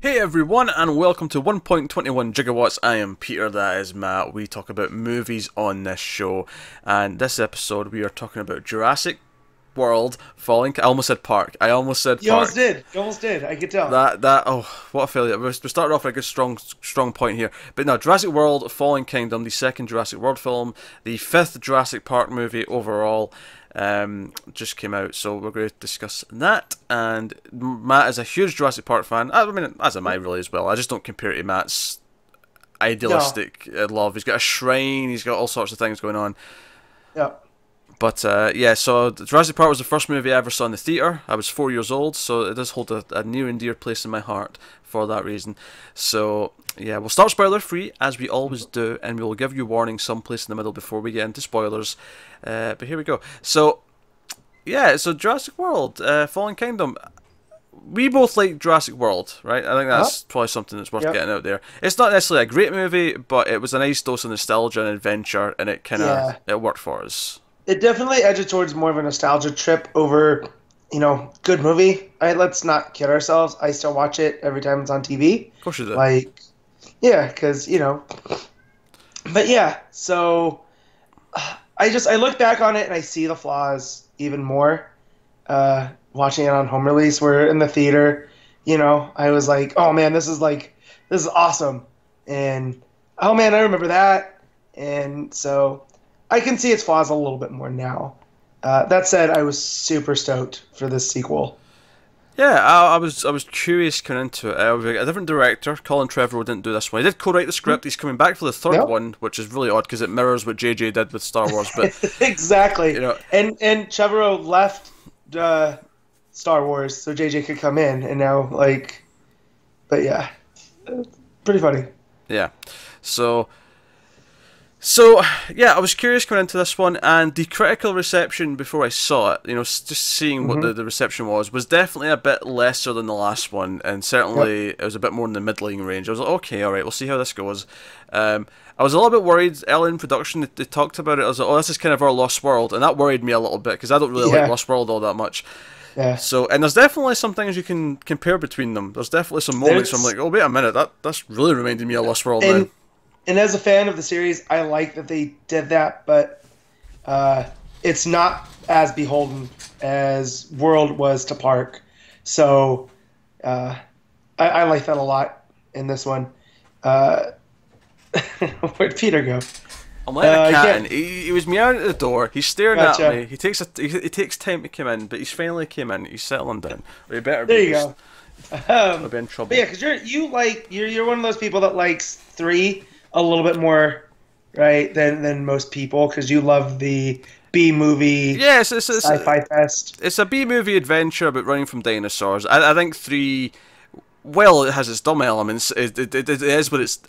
Hey everyone, and welcome to 1.21 Gigawatts. I am Peter, that is Matt. We talk about movies on this show, and this episode we are talking about Jurassic World Falling. I almost said Park. I almost said Park. You almost did. You almost did. I could tell. Oh, what a failure. We started off at a good strong point here. But no, Jurassic World Fallen Kingdom, the second Jurassic World film, the fifth Jurassic Park movie overall. Just came out, so we're going to discuss that. And Matt is a huge Jurassic Park fan. I mean, as am I really as well. I just don't compare it to Matt's idealistic love. He's got a shrine. He's got all sorts of things going on. Yeah. But yeah, so Jurassic Park was the first movie I ever saw in the theatre. I was 4 years old, so it does hold a near and dear place in my heart for that reason. So yeah, we'll start spoiler free as we always do, and we will give you warning someplace in the middle before we get into spoilers. But here we go. So yeah, so Jurassic World, Fallen Kingdom. We both like Jurassic World, right? I think that's probably something that's worth getting out there. It's not necessarily a great movie, but it was a nice dose of nostalgia and adventure, and it kind of it worked for us. It definitely edged towards more of a nostalgia trip over, good movie. Let's not kid ourselves. I still watch it every time it's on TV. Of course you do. Because, But yeah, so I look back on it and I see the flaws even more. Watching it on home release, where in the theater, I was like, oh man, this is awesome. And oh man, I remember that. And so I can see its flaws a little bit more now. That said, I was super stoked for this sequel. Yeah, I was curious coming into it. A different director, Colin Trevorrow, didn't do this one. He did co-write the script. He's coming back for the third one, which is really odd because it mirrors what JJ did with Star Wars. But exactly, and Trevorrow left Star Wars so JJ could come in, and now but yeah, pretty funny. Yeah, So yeah, I was curious coming into this one, and the critical reception before I saw it, just seeing what the reception was definitely a bit lesser than the last one, and certainly it was a bit more in the middling range. I was like, okay, alright, we'll see how this goes. I was a little bit worried early in production. They talked about it. I was like, oh, this is kind of our Lost World, and that worried me a little bit, because I don't really like Lost World all that much. Yeah. So, and there's definitely some things you can compare between them. There's definitely some moments where I'm like, oh, wait a minute, that's really reminded me of Lost World now. And as a fan of the series, I like that they did that, but it's not as beholden as World was to Park. So I like that a lot in this one. Where'd Peter go? I'm letting a cat in. He was meowing at the door. He's staring at me. He takes time to come in, but he's finally came in. He's settling down. Or he better be. There you go. I'll be in trouble. Yeah, because you're one of those people that likes 3 a little bit more, right, than most people, because you love the B movie. Yes, sci-fi fest. It's a B movie adventure about running from dinosaurs. I think 3, well, it has its dumb elements. It is what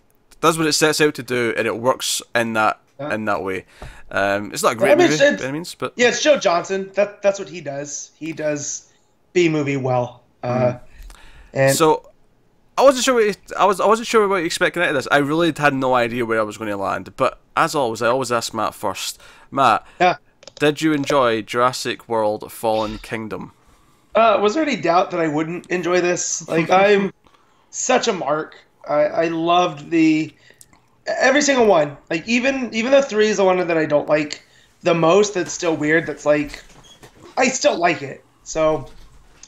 does what it sets out to do, and it works in that way. It's not a great movie by any means, but yeah, it's Joe Johnson. That's what he does. He does B movie well. And so I wasn't sure what you expecting out of this. I really had no idea where I was going to land. But as always, I always ask Matt first. Matt, did you enjoy Jurassic World Fallen Kingdom? Was there any doubt that I wouldn't enjoy this? I'm such a mark. I loved every single one. Even though 3 is the one that I don't like the most, that's still weird. That's I still like it. So,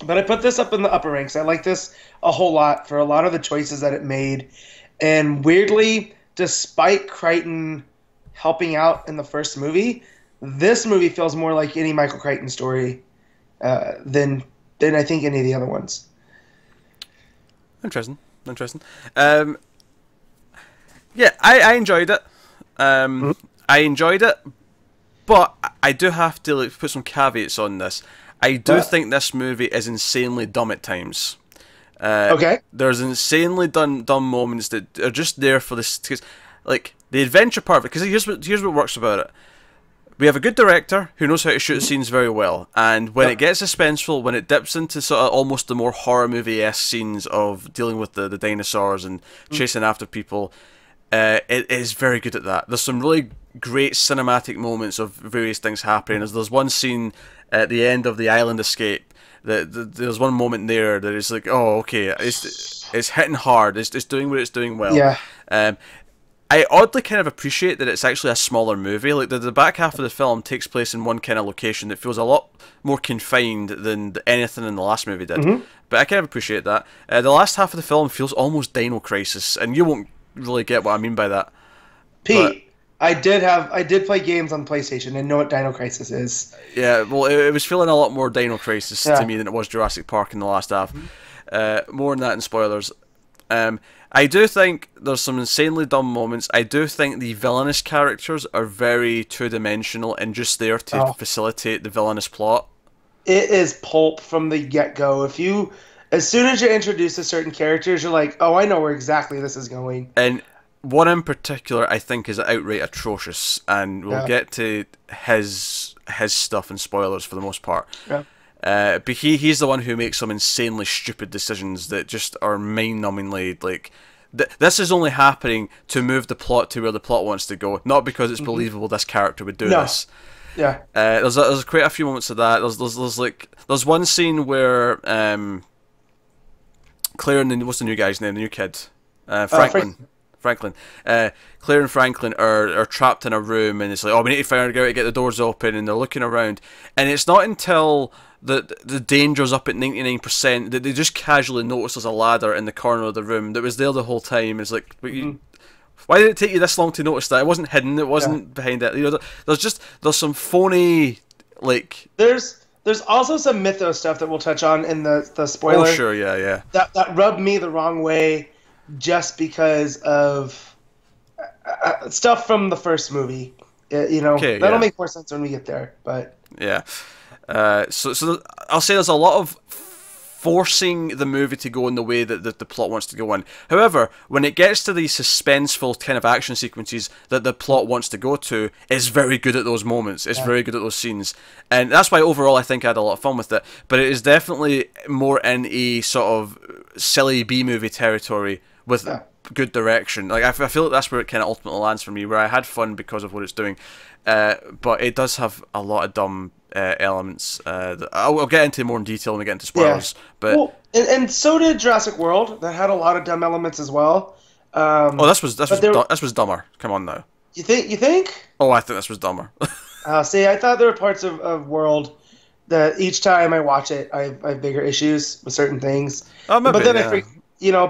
but I put this up in the upper ranks. I like this a whole lot for a lot of the choices that it made. And weirdly, despite Crichton helping out in the first movie, this movie feels more like any Michael Crichton story than I think any of the other ones. Interesting. Yeah, I enjoyed it. I enjoyed it, but I do have to put some caveats on this. I do think this movie is insanely dumb at times. Okay. There's insanely dumb moments that are just there for this, cause, the adventure part of it. Because here's what works about it. We have a good director who knows how to shoot scenes very well, and when it gets suspenseful, when it dips into sort of almost the more horror movie-esque scenes of dealing with the dinosaurs and chasing after people, it is very good at that. There's some really great cinematic moments of various things happening. There's one scene at the end of the island escape. There's one moment there that is like, oh, okay, it's hitting hard. It's doing what it's doing well. Yeah. I oddly kind of appreciate that it's actually a smaller movie. Like the back half of the film takes place in one kind of location that feels a lot more confined than anything in the last movie did. But I kind of appreciate that. The last half of the film feels almost Dino Crisis, and you won't really get what I mean by that. Pete, I did play games on PlayStation and know what Dino Crisis is. Yeah, well, it was feeling a lot more Dino Crisis to me than it was Jurassic Park in the last half. More on that in spoilers. I do think there's some insanely dumb moments. I do think the villainous characters are very two-dimensional and just there to facilitate the villainous plot. It is pulp from the get-go. As soon as you're introduced to certain characters, you're like, oh, I know where exactly this is going. And one in particular I think is outright atrocious, and we'll get to his stuff in spoilers for the most part. Yeah. But he's the one who makes some insanely stupid decisions that just are mind-numbingly like. This is only happening to move the plot to where the plot wants to go, not because it's believable this character would do this. Yeah. There's quite a few moments of that. There's one scene where Claire and what's the new guy's name? The new kid, Franklin. Claire and Franklin are trapped in a room, and it's like, oh, we need to figure out how to get the doors open, and they're looking around, and it's not until the danger's up at 99% that they just casually notice there's a ladder in the corner of the room that was there the whole time. It's like, why did it take you this long to notice that? It wasn't hidden. It wasn't behind it. You know, there's some phony like. There's also some mythos stuff that we'll touch on in the spoiler. Oh sure, yeah. That rubbed me the wrong way, just because of stuff from the first movie. That'll make more sense when we get there. But yeah. So I'll say there's a lot of forcing the movie to go in the way that the plot wants to go in. However, when it gets to these suspenseful kind of action sequences that the plot wants to go to, it's very good at those moments. It's very good at those scenes. And that's why overall I think I had a lot of fun with it. But it is definitely more in a sort of silly B-movie territory with good direction. Like I feel like that's where it kind of ultimately lands for me, where I had fun because of what it's doing. But it does have a lot of dumb elements. That I'll get into more in detail when we get into spoilers. But and so did Jurassic World. That had a lot of dumb elements as well. This was dumber. Come on now. You think? Oh, I think this was dumber. See, I thought there were parts of World that each time I watch it, I have bigger issues with certain things. Oh, maybe, but then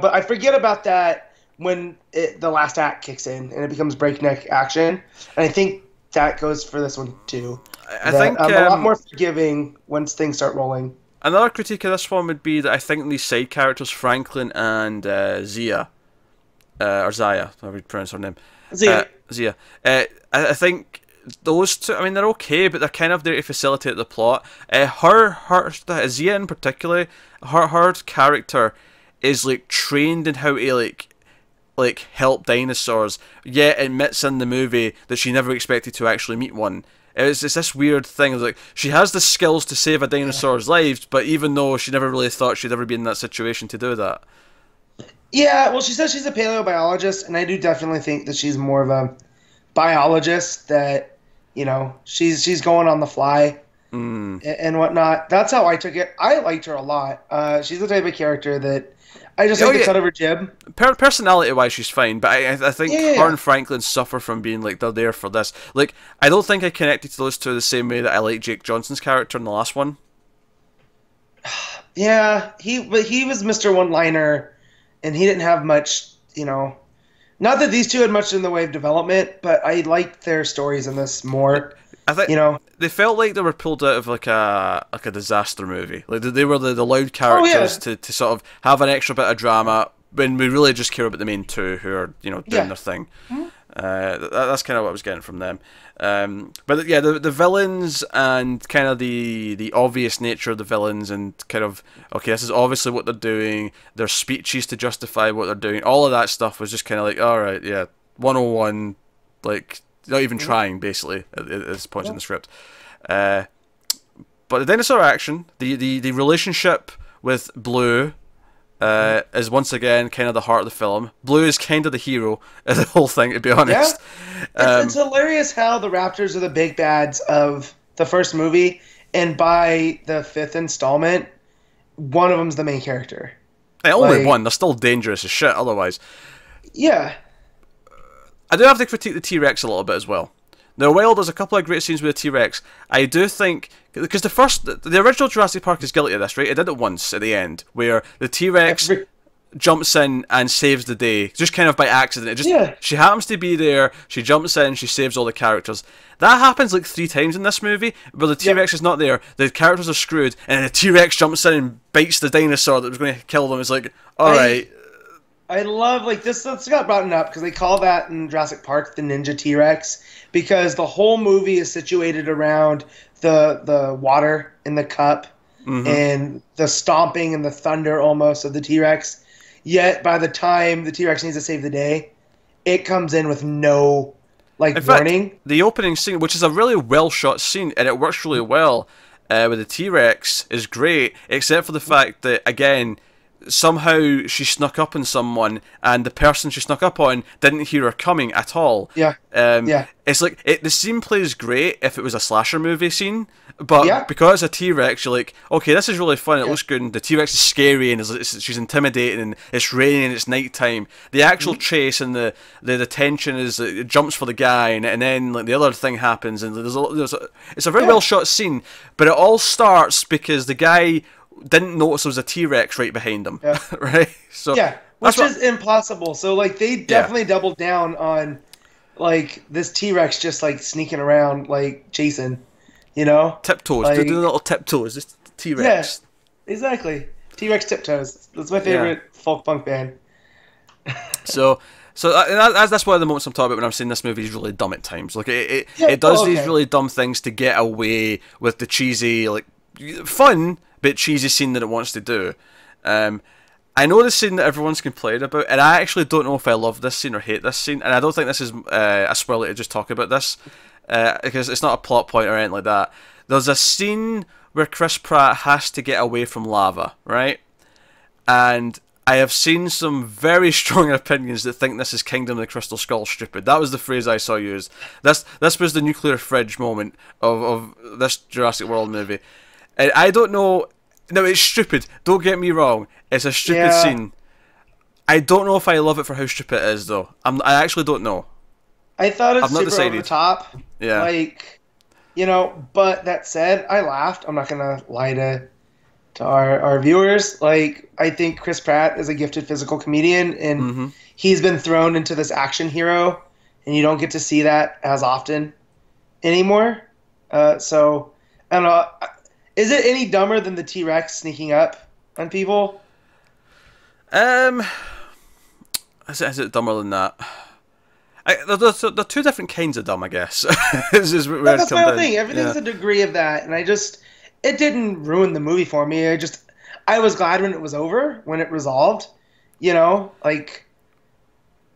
but I forget about that when the last act kicks in and it becomes breakneck action. And I think that goes for this one too. I think I'm a lot more forgiving once things start rolling. Another critique of this one would be that I think these side characters, Franklin and Zia, or Zaya, how would you pronounce her name? Zia. I think those two, I mean, they're okay, but they're kind of there to facilitate the plot. Zia in particular, her character is like trained in how to like help dinosaurs, yet admits in the movie that she never expected to actually meet one. It's this weird thing of like, she has the skills to save a dinosaur's lives, but even though she never really thought she'd ever be in that situation to do that. Yeah, well, she says she's a paleobiologist, and I do definitely think that she's more of a biologist, that, she's going on the fly and whatnot. That's how I took it. I liked her a lot. She's the type of character that I just like the cut of her jib. Personality-wise, she's fine, but I think her and Franklin suffer from being like, they're there for this. Like, I don't think I connected to those two the same way that I like Jake Johnson's character in the last one. Yeah, he was Mr. One-Liner, and he didn't have much, Not that these two had much in the way of development, but I liked their stories in this more. I think they felt like they were pulled out of like a disaster movie. Like they were the loud characters to sort of have an extra bit of drama when we really just care about the main two who are doing their thing. That's kind of what I was getting from them. But yeah, the villains and kind of the obvious nature of the villains and kind of, okay, this is obviously what they're doing. Their speeches to justify what they're doing. All of that stuff was just kind of like, all right, yeah, 101, like. Not even trying, basically, at this point in the script. But the dinosaur action, the relationship with Blue is once again kind of the heart of the film. Blue is kind of the hero of the whole thing, to be honest. Yeah. It's hilarious how the Raptors are the big bads of the first movie, and by the fifth installment, one of them's the main character. Hey, only one. They're still dangerous as shit otherwise. Yeah. I do have to critique the T-Rex a little bit as well. Now, while there's a couple of great scenes with the T-Rex, I do think... Because the original Jurassic Park is guilty of this, right? It did it once at the end, where the T-Rex jumps in and saves the day, just kind of by accident. She happens to be there, she jumps in, she saves all the characters. That happens like 3 times in this movie, where the T-Rex is not there, the characters are screwed, and the T-Rex jumps in and bites the dinosaur that was going to kill them. It's like, alright... I love, like, this got brought up because they call that in Jurassic Park the Ninja T-Rex, because the whole movie is situated around the water in the cup and the stomping and the thunder almost of the T-Rex. Yet by the time the T-Rex needs to save the day, it comes in with no, like, warning. Fact, the opening scene, which is a really well shot scene, and it works really well with the T-Rex, is great, except for the fact that, again, somehow she snuck up on someone, and the person she snuck up on didn't hear her coming at all. It's like, the scene plays great if it was a slasher movie scene, but because it's a T-Rex, you're like, okay, this is really fun, it looks good, and the T-Rex is scary, and she's intimidating, and it's raining, and it's night time. The actual chase and the tension is, it jumps for the guy, and then like the other thing happens, and it's a very well shot scene, but it all starts because the guy didn't notice there was a T-Rex right behind him, right? So which is impossible. So like they definitely doubled down on like this T-Rex just like sneaking around, like chasing, you know, tiptoes, like, doing little tiptoes. This T-Rex, exactly. T-Rex tiptoes. That's my favorite folk punk band. So that's one of the moments I'm talking about when I'm saying this movie is really dumb at times. Like it does these really dumb things to get away with the cheesy, like, fun bit cheesy scene that it wants to do. I know the scene that everyone's complained about, and I actually don't know if I love this scene or hate this scene, and I don't think this is a spoiler to just talk about this, because it's not a plot point or anything like that. There's a scene where Chris Pratt has to get away from lava, right? And I have seen some very strong opinions that think this is Kingdom of the Crystal Skull stupid. That was the phrase I saw used. This was the nuclear fridge moment of this Jurassic World movie. And I don't know... No, it's stupid. Don't get me wrong. It's a stupid scene. I don't know if I love it for how stupid it is, though. I actually don't know. I thought it's super over the top. Yeah. Like, you know, but that said, I laughed. I'm not going to lie to our viewers. Like, I think Chris Pratt is a gifted physical comedian, and he's been thrown into this action hero, and you don't get to see that as often anymore. So, I don't know. Is it any dumber than the T-Rex sneaking up on people? Is it dumber than that? They're 2 different kinds of dumb, I guess. That's my whole thing. Everything's a degree of that, and it didn't ruin the movie for me. I was glad when it was over, when it resolved, you know, like.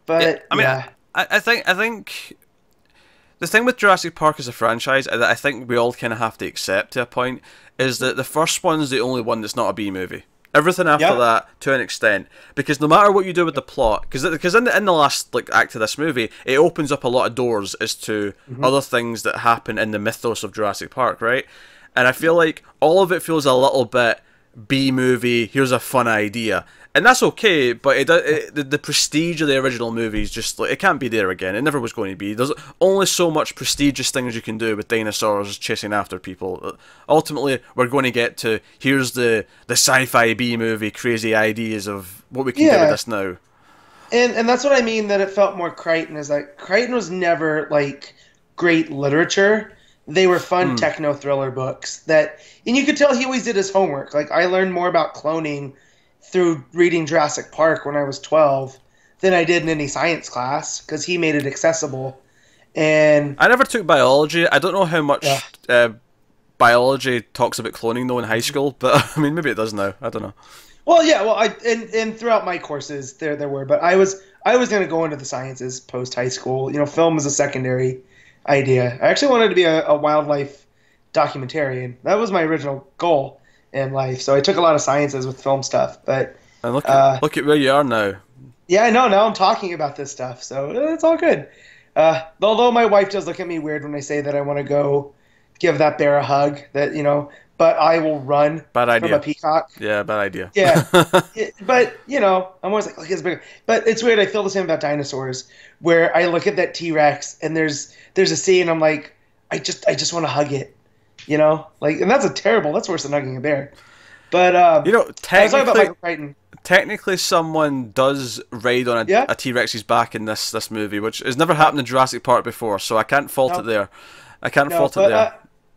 But I think the thing with Jurassic Park as a franchise that I think we all kind of have to accept to a point is that the first one's the only one that's not a B movie. Everything after that, to an extent, because no matter what you do with the plot, because in the last act of this movie, it opens up a lot of doors as to other things that happen in the mythos of Jurassic Park, right? And I feel like all of it feels a little bit B movie. Here's a fun idea, and that's okay. But the prestige of the original movie is just like, it can't be there again. It never was going to be. There's only so much prestigious things you can do with dinosaurs chasing after people. Ultimately, we're going to get to here's the sci-fi B movie crazy ideas of what we can do with this now. And that's what I mean, that it felt more Crichton. Is like Crichton was never like great literature. They were fun techno thriller books and you could tell he always did his homework. Like, I learned more about cloning through reading Jurassic Park when I was 12 than I did in any science class, because he made it accessible. And I never took biology. I don't know how much biology talks about cloning though in high school, but I mean, maybe it does now. I don't know. Well, yeah. Well, and throughout my courses there were, but I was going to go into the sciences post high school. You know, film is a secondary idea. I actually wanted to be a wildlife documentarian. That was my original goal in life. So I took a lot of sciences with film stuff. But and look at where you are now. Yeah, I know. Now I'm talking about this stuff, so it's all good. Although my wife does look at me weird when I say that I want to go give that bear a hug. That but I will run Bad from a idea. peacock. Yeah, bad idea. Yeah, but I'm always like, look, it's bigger. But it's weird. I feel the same about dinosaurs, where I look at that T Rex and there's a scene. I'm like, I just want to hug it, like, and that's worse than hugging a bear. But I was talking about Michael Crichton. technically, someone does ride on Yeah, a T Rex's back in this movie, which has never happened in Jurassic Park before. So I can't fault no, it there. I can't no, fault it but there.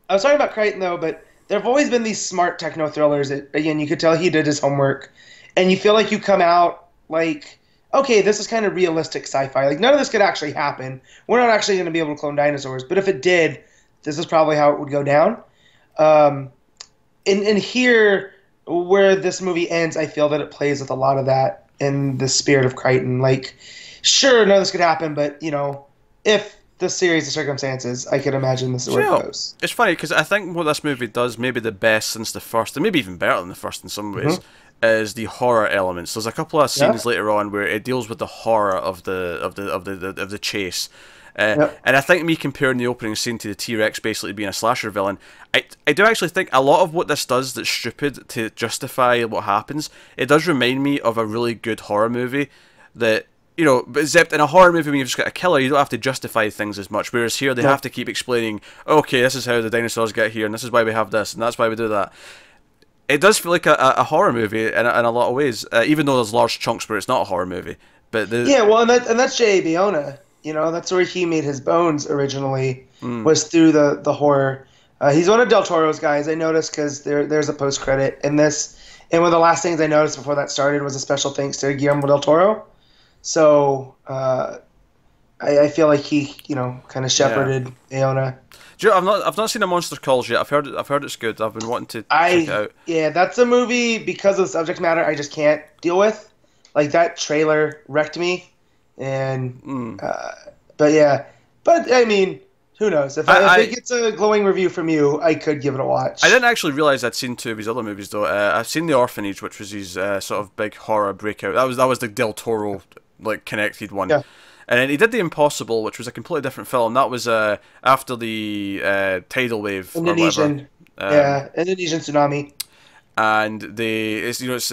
I was talking about Crichton though. But there have always been these smart techno thrillers that, again, you could tell he did his homework, and you feel like you come out like, okay, this is kind of realistic sci-fi. Like, none of this could actually happen. We're not actually going to be able to clone dinosaurs, but if it did, this is probably how it would go down. And here, where this movie ends, I feel that it plays with a lot of that in the spirit of Crichton. Like, sure, none of this could happen, but if the series of circumstances, I could imagine this is where it goes. It's funny because I think what this movie does, maybe the best since the first, and maybe even better than the first in some ways, is the horror elements. There's a couple of scenes later on where it deals with the horror of the chase. And I think me comparing the opening scene to the T-Rex basically being a slasher villain, I do actually think a lot of what this does that's stupid to justify what happens, it does remind me of a really good horror movie that, except in a horror movie when you've just got a killer, you don't have to justify things as much, whereas here they have to keep explaining, okay, this is how the dinosaurs get here, and this is why we have this, and that's why we do that. It does feel like a horror movie in a lot of ways, even though there's large chunks where it's not a horror movie. But well, and that's J.A. Bayona. That's where he made his bones originally, was through the horror. He's one of Del Toro's guys, I noticed, because there's a post-credit in this. And one of the last things I noticed before that started was a special thanks to Guillermo del Toro. So I feel like he, kind of shepherded Bayona. I've not seen A Monster Calls yet. I've heard it's good. I've been wanting to check it out. Yeah, that's a movie, because of the subject matter, I just can't deal with. Like, that trailer wrecked me. And but I mean, who knows? If it gets a glowing review from you, I could give it a watch. I didn't actually realize I'd seen two of his other movies though. I've seen The Orphanage, which was his sort of big horror breakout. That was the Del Toro connected one. Yeah. And then he did The Impossible, which was a completely different film. That was after the tidal wave. Indonesian. Or whatever. Indonesian tsunami. And it's Ewan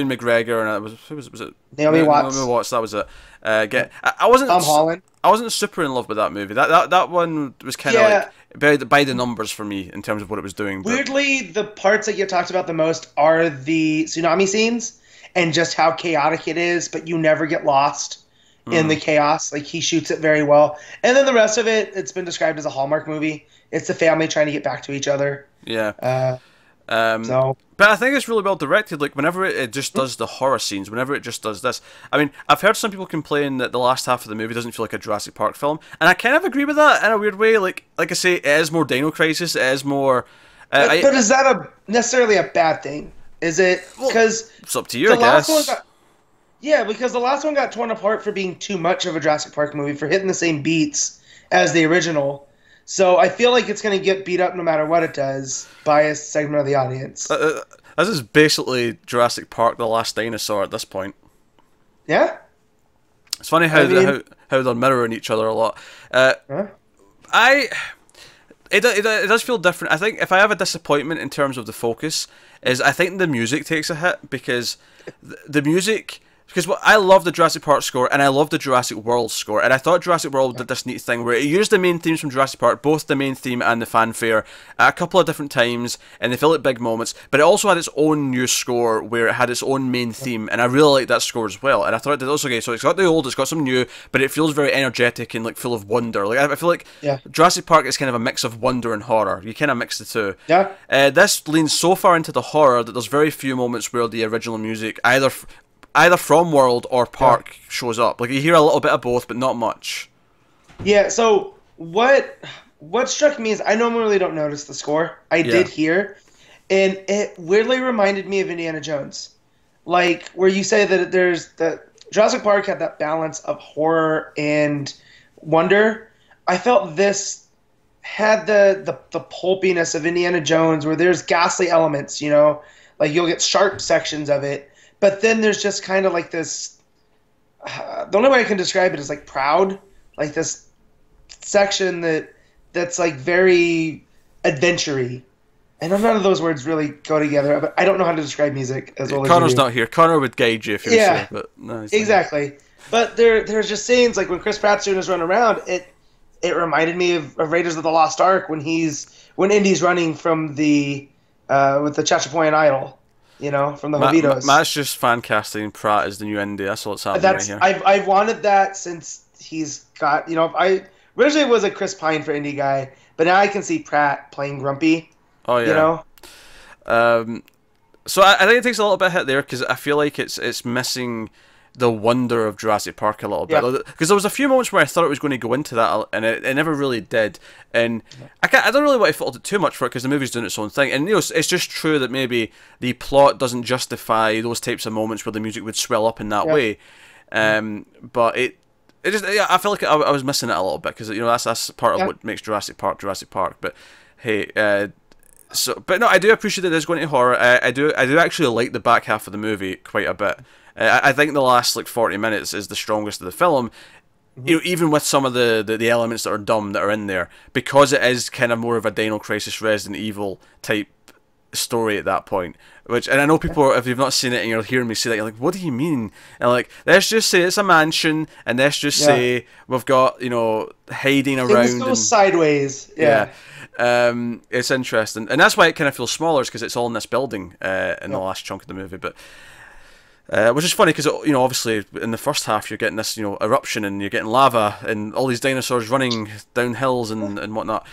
McGregor and who was it? Naomi Watts. Naomi Watts. That was it. I wasn't. Tom Holland. I wasn't super in love with that movie. That one was kind of like by the numbers for me in terms of what it was doing. Weirdly, the parts that get talked about the most are the tsunami scenes and just how chaotic it is, but you never get lost in the chaos. Like, he shoots it very well. And then the rest of it, it's been described as a Hallmark movie. It's the family trying to get back to each other. Yeah. But I think it's really well directed. Like, whenever it just does the horror scenes, whenever it just does this. I mean, I've heard some people complain that the last half of the movie doesn't feel like a Jurassic Park film, and I kind of agree with that in a weird way. Like I say, it is more Dino Crisis. It is more. But is that necessarily a bad thing? Is it? Because it's up to you, I guess. Because the last one got torn apart for being too much of a Jurassic Park movie, for hitting the same beats as the original. So I feel like it's going to get beat up no matter what it does by a segment of the audience. This is basically Jurassic Park: The Last Dinosaur at this point. Yeah. It's funny how they're mirroring each other a lot. It does feel different. I think if I have a disappointment in terms of the focus, is I think the music takes a hit, because the music. Because I love the Jurassic Park score, and I love the Jurassic World score, and I thought Jurassic World did this neat thing where it used the main themes from Jurassic Park, both the main theme and the fanfare, at a couple of different times, and they feel like big moments, but it also had its own new score where it had its own main theme, and I really like that score as well, and I thought it did also okay, so it's got the old, it's got some new, but it feels very energetic and like full of wonder. Like, I feel like Jurassic Park is kind of a mix of wonder and horror. You kind of mix the two. Yeah. This leans so far into the horror that there's very few moments where the original music, either from World or Park, shows up. Like, you hear a little bit of both, but not much. Yeah, so what struck me is I normally don't notice the score. I did hear, and it weirdly reminded me of Indiana Jones. Like, where you say that Jurassic Park had that balance of horror and wonder. I felt this had the pulpiness of Indiana Jones, where there's ghastly elements, like you'll get sharp sections of it. But then there's just kind of like this, the only way I can describe it is like proud, like this section that's like very adventure-y. I know none of those words really go together, but I don't know how to describe music as well as Connor's you do. not here. Connor would guide you if you were Yeah, here, but no, he's not here. exactly. But there's just scenes like when Chris Pratt's doing his run around, it reminded me of Raiders of the Lost Ark when Indy's running from the with the Chachapoyan idol, from the Jovitos. Matt's just fan casting Pratt as the new Indy. That's what's happening right here. I've wanted that since he's got I originally was a Chris Pine for Indy guy, but now I can see Pratt playing Grumpy. Oh yeah. So I think it takes a little bit of hit there because I feel like it's missing the wonder of Jurassic Park a little bit. Because there was a few moments where I thought it was going to go into that, and it never really did. And I don't really want to fault it too much for it because the movie's doing its own thing. And it's just true that maybe the plot doesn't justify those types of moments where the music would swell up in that way. But it just I feel like I was missing it a little bit because that's part of what makes Jurassic Park Jurassic Park. But hey. But no, I do appreciate that it's going to horror. I do actually like the back half of the movie quite a bit. I think the last 40 minutes is the strongest of the film. Even with some of the elements that are dumb that are in there, because it is kind of more of a Dino Crisis, Resident Evil type story at that point. And I know people, if you've not seen it and you're hearing me say that, you're like, what do you mean? And let's just say it's a mansion, and let's just say we've got hiding around. Things go sideways. Yeah. It's interesting, and that's why it kind of feels smaller, because it's all in this building in the last chunk of the movie. But which is funny because obviously in the first half you're getting this eruption and you're getting lava and all these dinosaurs running down hills and whatnot.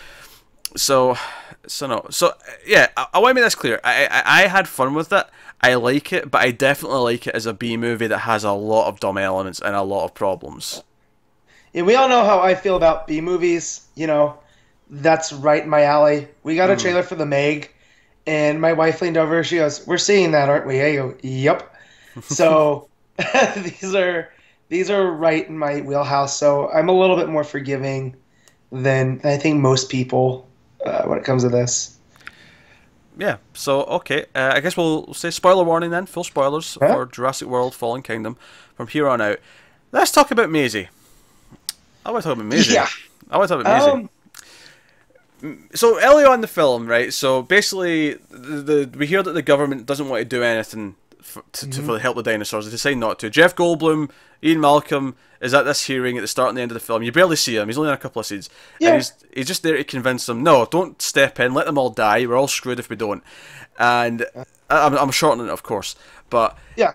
So yeah, I want to make this clear. I had fun with it. I like it, but I definitely like it as a B movie that has a lot of dumb elements and a lot of problems. Yeah, we all know how I feel about B movies. That's right in my alley. We got a trailer for The Meg, and my wife leaned over. She goes, "We're seeing that, aren't we?" I go, "Yep." So these are right in my wheelhouse. So I'm a little bit more forgiving than I think most people when it comes to this. Yeah. So okay, I guess we'll say spoiler warning then. Full spoilers for Jurassic World: Fallen Kingdom from here on out. Let's talk about Maisie. I want to talk about Maisie. Yeah. I want to talk about Maisie. So early on in the film, right? So basically, we hear that the government doesn't want to do anything to help the dinosaurs. They decide not to. Jeff Goldblum, Ian Malcolm is at this hearing at the start and the end of the film. You barely see him. He's only in a couple of scenes. Yeah. And he's just there to convince them, no, don't step in. Let them all die. We're all screwed if we don't. And I'm shortening it, of course. But yeah.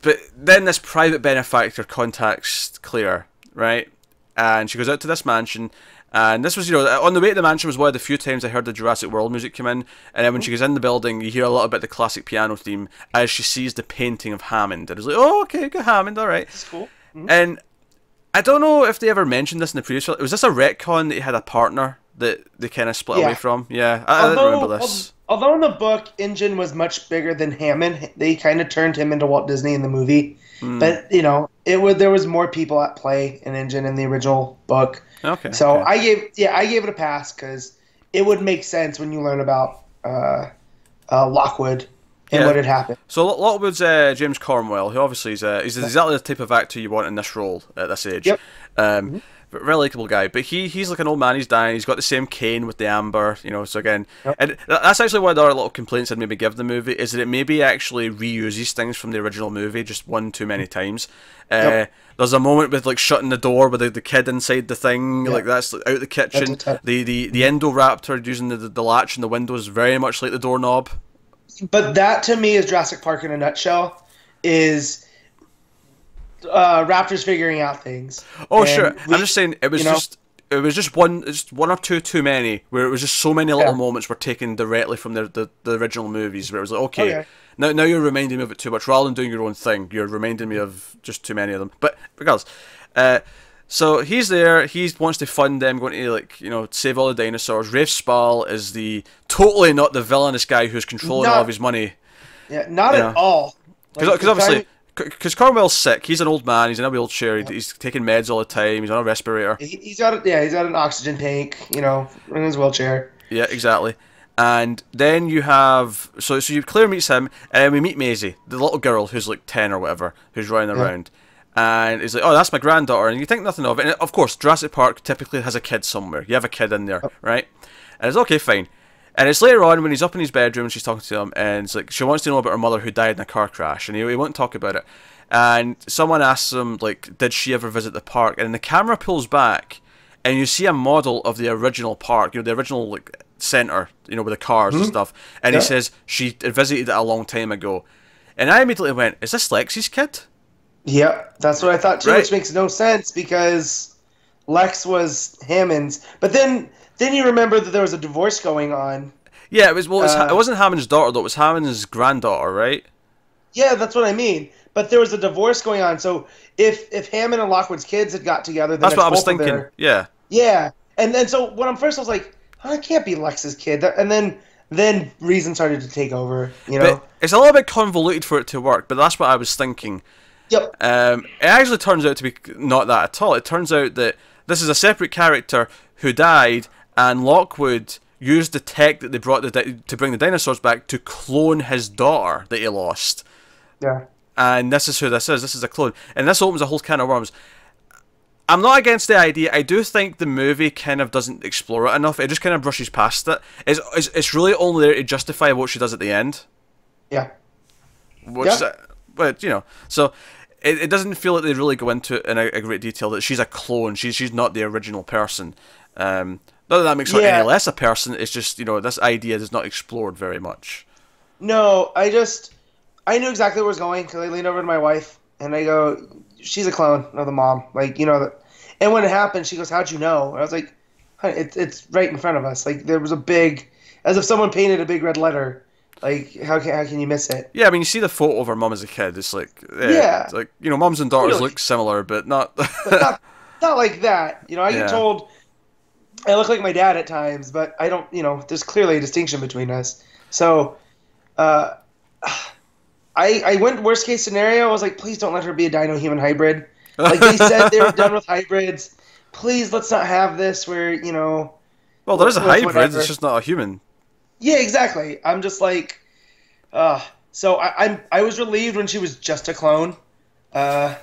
But then this private benefactor contacts Claire, right? And she goes out to this mansion. And this was, on the way to the mansion was one of the few times I heard the Jurassic World music come in. And then when she goes in the building, you hear a little bit of the classic piano theme as she sees the painting of Hammond. And it's like, oh, okay, good Hammond, all right. That's cool. And I don't know if they ever mentioned this in the previous film. Was this a retcon that he had a partner that they kind of split away from? Yeah, I didn't remember this. Although in the book, Ingen was much bigger than Hammond, they kind of turned him into Walt Disney in the movie. But, there was more people at play in Ingen in the original book. Okay. So I gave it a pass because it would make sense when you learn about Lockwood and what had happened. So Lockwood's James Cornwell, who obviously he's exactly the type of actor you want in this role at this age. Yep. But very likable guy. But he's like an old man. He's dying. He's got the same cane with the amber. So again, and that's actually one of the other little complaints I'd maybe give the movie is that it maybe actually reuses things from the original movie just one too many times. There's a moment with shutting the door with the kid inside the thing, that's out the kitchen. The Indoraptor using the latch in the window is very much like the doorknob. But that to me is Jurassic Park in a nutshell. Is raptors figuring out things. Oh, sure. I'm just saying it was just one or two too many. Where it was just so many little moments were taken directly from the original movies. Where it was like, okay. Now you're reminding me of it too much. Rather than doing your own thing, you're reminding me of just too many of them. But regardless, so he's there. He wants to fund them going to save all the dinosaurs. Rafe Spall is totally not the villainous guy who's controlling all of his money. Yeah, not at all. Because obviously. Because Cornwell's sick, he's an old man, he's in a wheelchair, he's taking meds all the time, he's on a respirator. He's got an oxygen tank, in his wheelchair. Yeah, exactly. And then you have Claire meets him, and then we meet Maisie, the little girl who's 10 or whatever, who's running around. And he's like, oh, that's my granddaughter, and you think nothing of it. And of course, Jurassic Park typically has a kid somewhere. You have a kid in there, right? And it's okay, fine. And it's later on when he's up in his bedroom and she's talking to him, and it's like she wants to know about her mother who died in a car crash, and he won't talk about it. And someone asks him, like, did she ever visit the park? And the camera pulls back, and you see a model of the original park, the original like center, with the cars and stuff. And he says she visited it a long time ago. And I immediately went, is this Lexi's kid? Yep, that's what I thought too, right. Which makes no sense because Lex was Hammond's. But then you remember that there was a divorce going on. Yeah, it was. Well, it wasn't Hammond's daughter though. It was Hammond's granddaughter, right? Yeah, that's what I mean. But there was a divorce going on. So if Hammond and Lockwood's kids had got together, then that's what I was thinking. Yeah. Yeah, and then so when I first was like, oh, it can't be Lex's kid, and then reason started to take over. But it's a little bit convoluted for it to work, but that's what I was thinking. Yep. It actually turns out to be not that at all. It turns out that this is a separate character who died, and Lockwood used the tech that they brought to bring the dinosaurs back to clone his daughter that he lost. Yeah. And this is who this is. This is a clone. And this opens a whole can of worms. I'm not against the idea. I do think the movie kind of doesn't explore it enough. It just kind of brushes past it. It's really only there to justify what she does at the end. Yeah. But, so it doesn't feel like they really go into it in a great detail that she's a clone. She's not the original person. Not that that makes her any less a person. It's just, this idea is not explored very much. No, I knew exactly where it was going because I leaned over to my wife and I go, she's a clone of the mom. Like, and when it happened, she goes, how'd you know? And I was like, honey, it's right in front of us. Like, there was as if someone painted a big red letter. Like, how can you miss it? Yeah, I mean, you see the photo of her mom as a kid. It's like, it's like, moms and daughters look similar, but not... but not like that. I get told I look like my dad at times, but I don't, there's clearly a distinction between us. So, I went worst case scenario. I was like, please don't let her be a dino-human hybrid. Like, they said they were done with hybrids. Please, let's not have this where, Well, there is a hybrid. Whatever. It's just not a human. Yeah, exactly. I'm just like, so I was relieved when she was just a clone. But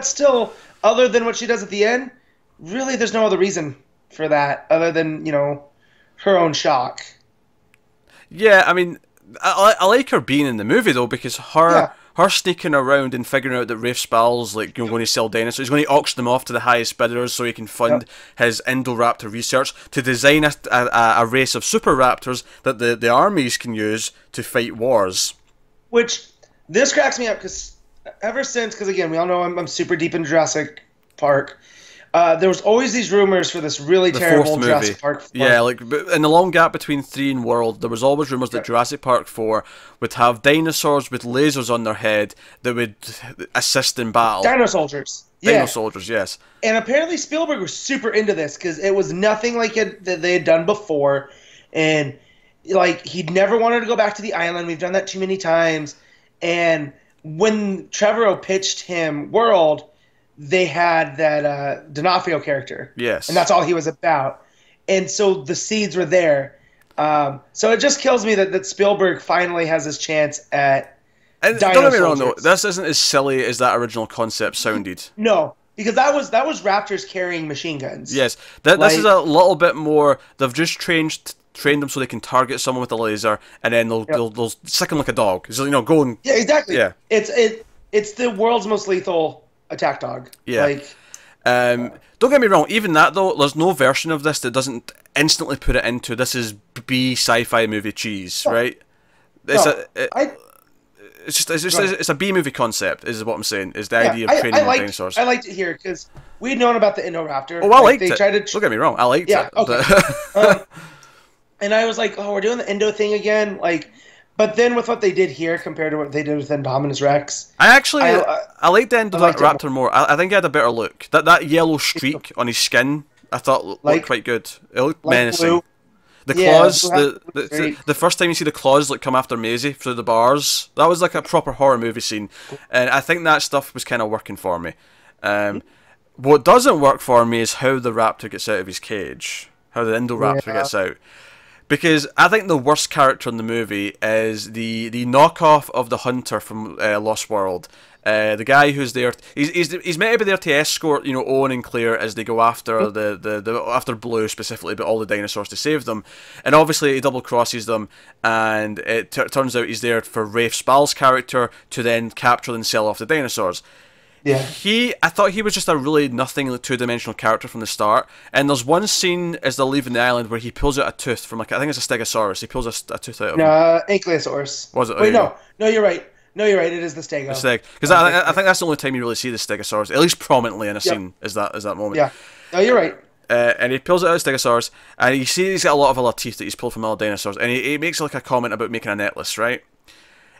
still, other than what she does at the end, really there's no other reason for that other than, her own shock. Yeah, I mean, I like her being in the movie, though, because her sneaking around and figuring out that Rafe Spall's like going to sell dinosaurs, he's going to auction them off to the highest bidders so he can fund his Indoraptor research to design a race of super raptors that the armies can use to fight wars. Which, this cracks me up because ever since, because again, we all know I'm super deep in Jurassic Park. There was always these rumors for this really terrible Jurassic Park 4. Yeah, like in the long gap between 3 and World, there was always rumors that Jurassic Park 4 would have dinosaurs with lasers on their head that would assist in battle. Dino soldiers. Dino soldiers, yes. And apparently Spielberg was super into this because it was nothing like it that they had done before. And like he'd never wanted to go back to the island. We've done that too many times. And when Trevorrow pitched him World, they had that D'Onofrio character. Yes. And that's all he was about. And so the seeds were there. So it just kills me that Spielberg finally has his chance at and Dino don't get me wrong, soldiers. though. This isn't as silly as that original concept sounded. No, because that was Raptors carrying machine guns. Yes. This is a little bit more... They've just trained them so they can target someone with a laser, and then they'll sick them like a dog. So, go and... Yeah, exactly. Yeah. It's the world's most lethal attack dog. Yeah. Don't get me wrong, even that though, there's no version of this that doesn't instantly put it into this is B sci-fi movie cheese, right? It's a B movie concept, is what I'm saying. Is the idea of training dinosaurs. I liked it here because we'd known about the Indoraptor. Oh, I liked it. Don't get me wrong, I liked it. Okay. And I was like, oh, we're doing the Indo thing again, But then with what they did here compared to what they did with Indominus Rex, I liked the Indoraptor more. I think he had a better look. That yellow streak on his skin, I thought looked quite good. It looked menacing. Blue. The claws, the first time you see the claws come after Maisie through the bars, that was like a proper horror movie scene, and I think that stuff was kind of working for me. What doesn't work for me is how the raptor gets out of his cage, how the Indoraptor gets out. Because I think the worst character in the movie is the knockoff of the hunter from Lost World. The guy who's there, he's meant to be there to escort, you know, Owen and Claire as they go after after Blue specifically, but all the dinosaurs to save them. And obviously he double crosses them, and it turns out he's there for Rafe Spall's character to then capture and sell off the dinosaurs. Yeah. I thought he was just a really nothing two-dimensional character from the start. And there's one scene as they're leaving the island where he pulls out a tooth from, like, I think it's a Stegosaurus. He pulls a tooth out of him. Ankylosaurus. Was it? Wait, no, you're right. No, you're right. It is the Stego. The Steg, because I think that's the only time you really see the Stegosaurus, at least prominently in a scene. Is that moment? Yeah. No, you're right. And he pulls it out of Stegosaurus, and you see he's got a lot of other teeth that he's pulled from other dinosaurs, and he makes like a comment about making a necklace, right?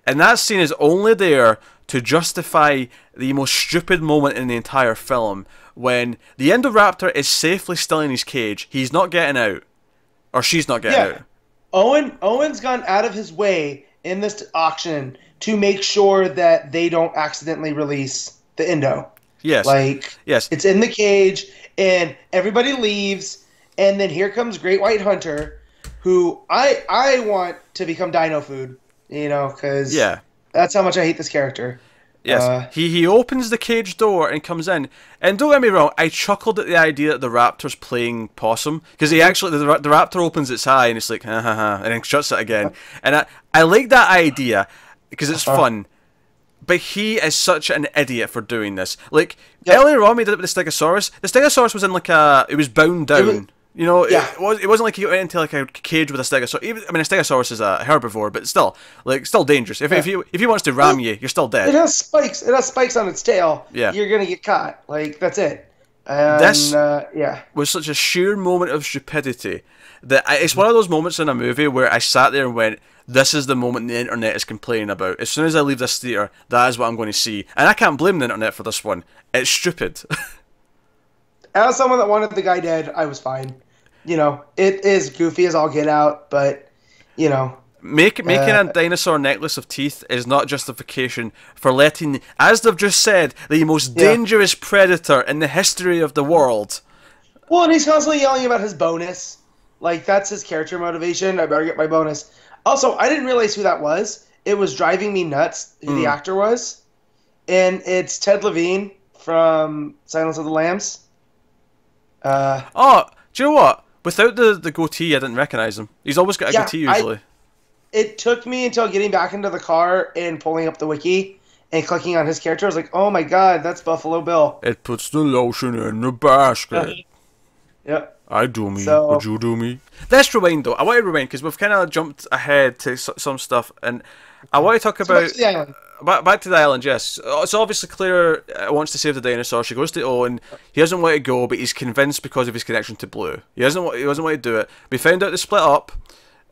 And that scene is only there to justify the most stupid moment in the entire film, when the Indoraptor is safely still in his cage. He's not getting out, or she's not getting out. Owen's gone out of his way in this auction to make sure that they don't accidentally release the Indo. Yes. Yes. It's in the cage, and everybody leaves, and then here comes Great White Hunter, who I want to become dino food, you know, because that's how much I hate this character. Yes, he opens the cage door and comes in. And don't get me wrong, I chuckled at the idea that the raptor's playing possum, because he actually the raptor opens its eye and it's like ha ha ha, and then shuts it again. And I like that idea because it's fun. But he is such an idiot for doing this. Like earlier on, we did it with the Stegosaurus. The Stegosaurus was in like it was bound down. You know, it wasn't like he went into like a cage with a Stegosaurus. I mean, a Stegosaurus is a herbivore, but still dangerous. If he wants to ram you, you're still dead. It has spikes. It has spikes on its tail. Yeah, you're gonna get caught. Like that's it. And, this was such a sheer moment of stupidity that it's one of those moments in a movie where I sat there and went, "This is the moment the internet is complaining about. As soon as I leave this theater, that is what I'm going to see." And I can't blame the internet for this one. It's stupid. As someone that wanted the guy dead, I was fine. You know, it is goofy as all get out, but, you know. Making a dinosaur necklace of teeth is not justification for letting, as they've just said, the most dangerous predator in the history of the world. Well, and he's constantly yelling about his bonus. Like, that's his character motivation. I better get my bonus. Also, I didn't realize who that was. It was driving me nuts who the actor was. And it's Ted Levine from Silence of the Lambs. Do you know what? Without the goatee, I didn't recognize him. He's always got a goatee usually. It took me until getting back into the car and pulling up the wiki and clicking on his character. I was like, oh my god, that's Buffalo Bill. It puts the lotion in the basket. Yep. I do me. So, would you do me? Let's rewind though. I want to rewind because we've kind of jumped ahead to some stuff, and I want to talk about back to the island. Back to the island, yes. So obviously Claire wants to save the dinosaur. She goes to Owen. He doesn't want to go, but he's convinced because of his connection to Blue. He doesn't want to do it. We found out they split up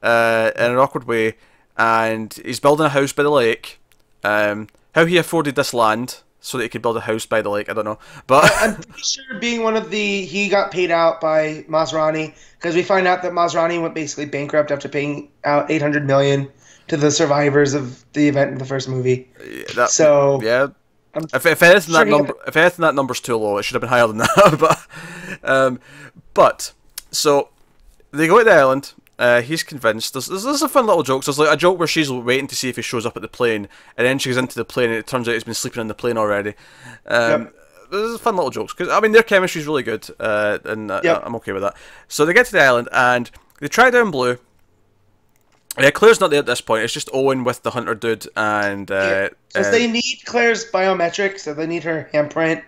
in an awkward way, and he's building a house by the lake. How he afforded this land so that he could build a house by the lake, I don't know. But I'm pretty sure being one of he got paid out by Maserati, because we find out that Maserati went basically bankrupt after paying out $800 million to the survivors of the event in the first movie. If anything, that number's too low. It should have been higher than that. but so they go to the island. He's convinced. There's a fun little joke. There's like a joke where she's waiting to see if he shows up at the plane, and then she goes into the plane, and it turns out he's been sleeping in the plane already. There's fun little jokes because I mean their chemistry's really good, and I'm okay with that. So they get to the island and they try down Blue. Claire's not there at this point. It's just Owen with the hunter dude, and because they need Claire's biometrics, so they need her handprint,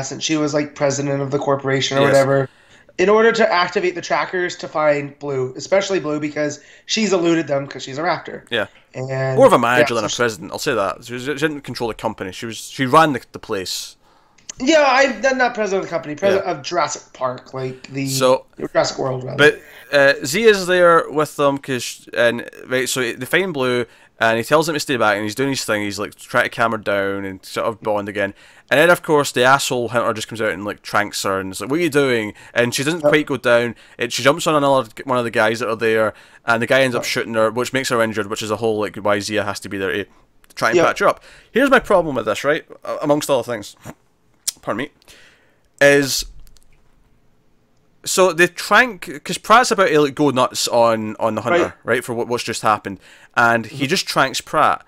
since she was like president of the corporation or whatever, in order to activate the trackers to find Blue, especially Blue because she's eluded them because she's a raptor. Yeah, and more of a manager than a president. I'll say that. She didn't control the company. She ran the place. Yeah, I'm not president of the company. President of Jurassic Park, like Jurassic World, rather. But Z is there with them so they find Blue, and he tells him to stay back, and he's doing his thing. He's like trying to calm her down and sort of bond again. And then of course the asshole hunter just comes out and like tranks her, and it's like, "What are you doing?" And she doesn't quite go down. She jumps on one of the guys that are there, and the guy ends up shooting her, which makes her injured, which is a whole like why Zia has to be there to try and patch her up. Here's my problem with this, right? Amongst other things. Pardon me, is so they trank because Pratt's about to like, go nuts on the hunter, right for what's just happened, and he just tranks Pratt,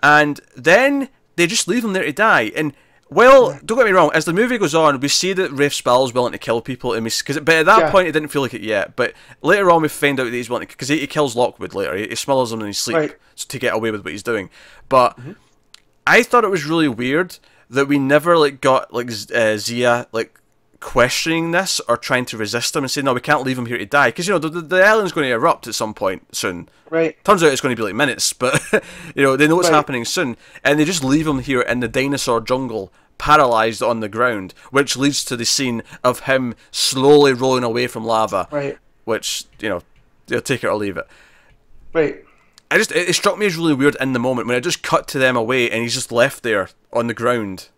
and then they just leave him there to die. And well, don't get me wrong, as the movie goes on, we see that Rafe Spall is willing to kill people, and but at that point it didn't feel like it yet. But later on, we find out that he's willing to, because he kills Lockwood later. He smothers him in his sleep to get away with what he's doing. But I thought it was really weird that we never like got like Zia like questioning this or trying to resist him and saying, no, we can't leave him here to die, because you know the island's going to erupt at some point soon. Turns out it's going to be like minutes, but you know they know what's happening soon, and they just leave him here in the dinosaur jungle, paralyzed on the ground, which leads to the scene of him slowly rolling away from lava, which, you know, they'll take it or leave it. It struck me as really weird in the moment when it just cut to them away and he's just left there on the ground.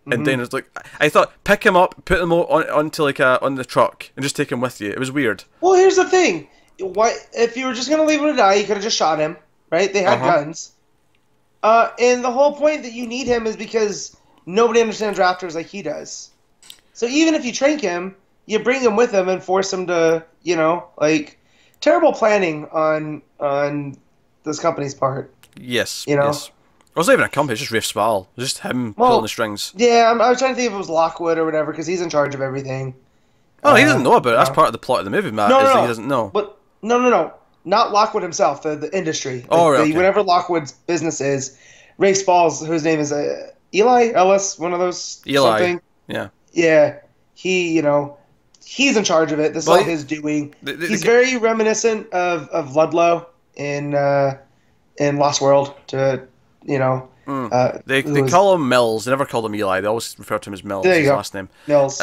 And then it's like, I thought, pick him up, put him onto like on the truck, and just take him with you. It was weird. Well, here's the thing: if you were just gonna leave him to die, you could have just shot him, right? They had guns. And the whole point that you need him is because nobody understands raptors like he does. So even if you trank him, you bring him with him and force him to, you know, like, terrible planning on this company's part. Yes. You know. Yes. It wasn't even a company, it's just Rafe Spall. Just him pulling the strings. Yeah, I was trying to think if it was Lockwood or whatever, because he's in charge of everything. Oh, he doesn't know about it. That's part of the plot of the movie, Matt. No. He doesn't know. But no. Not Lockwood himself, the industry. Whatever Lockwood's business is, Rafe Spall's, whose name is Eli? Ellis? One of those? Eli. Something? Yeah. Yeah. He, you know, he's in charge of it. This is all his doing. He's very reminiscent of Ludlow in Lost World, to... You know, they call him Mills. They never called him Eli. They always refer to him as Mills. His last name. Mills.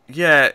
Yeah.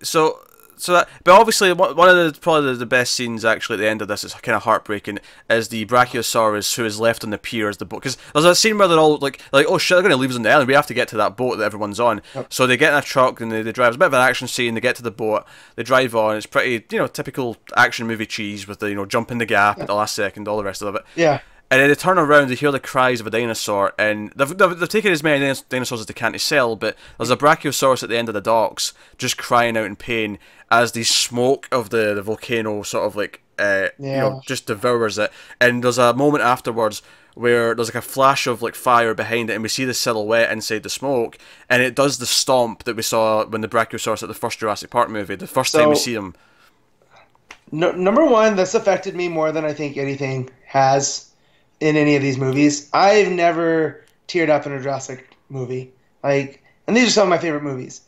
So that, but obviously one of probably the best scenes actually at the end of this is kind of heartbreaking. Is the Brachiosaurus who is left on the pier as the boat, because there's a scene where they're all like oh shit, they're going to leave us on the island. We have to get to that boat that everyone's on. So they get in a truck and they drive. It's a bit of an action scene. They get to the boat. They drive on. It's pretty, you know, typical action movie cheese with the, you know, jump in the gap at the last second, all the rest of it. Yeah. And then they turn around, they hear the cries of a dinosaur, and they've taken as many dinosaurs as they can to sell, but there's a Brachiosaurus at the end of the docks, just crying out in pain, as the smoke of the volcano sort of like, you know, just devours it. And there's a moment afterwards where there's like a flash of like fire behind it, and we see the silhouette inside the smoke, and it does the stomp that we saw when the Brachiosaurus at the first Jurassic Park movie, the first time we see him. Number one, this affected me more than I think anything has in any of these movies. I've never teared up in a Jurassic movie. Like, and these are some of my favorite movies.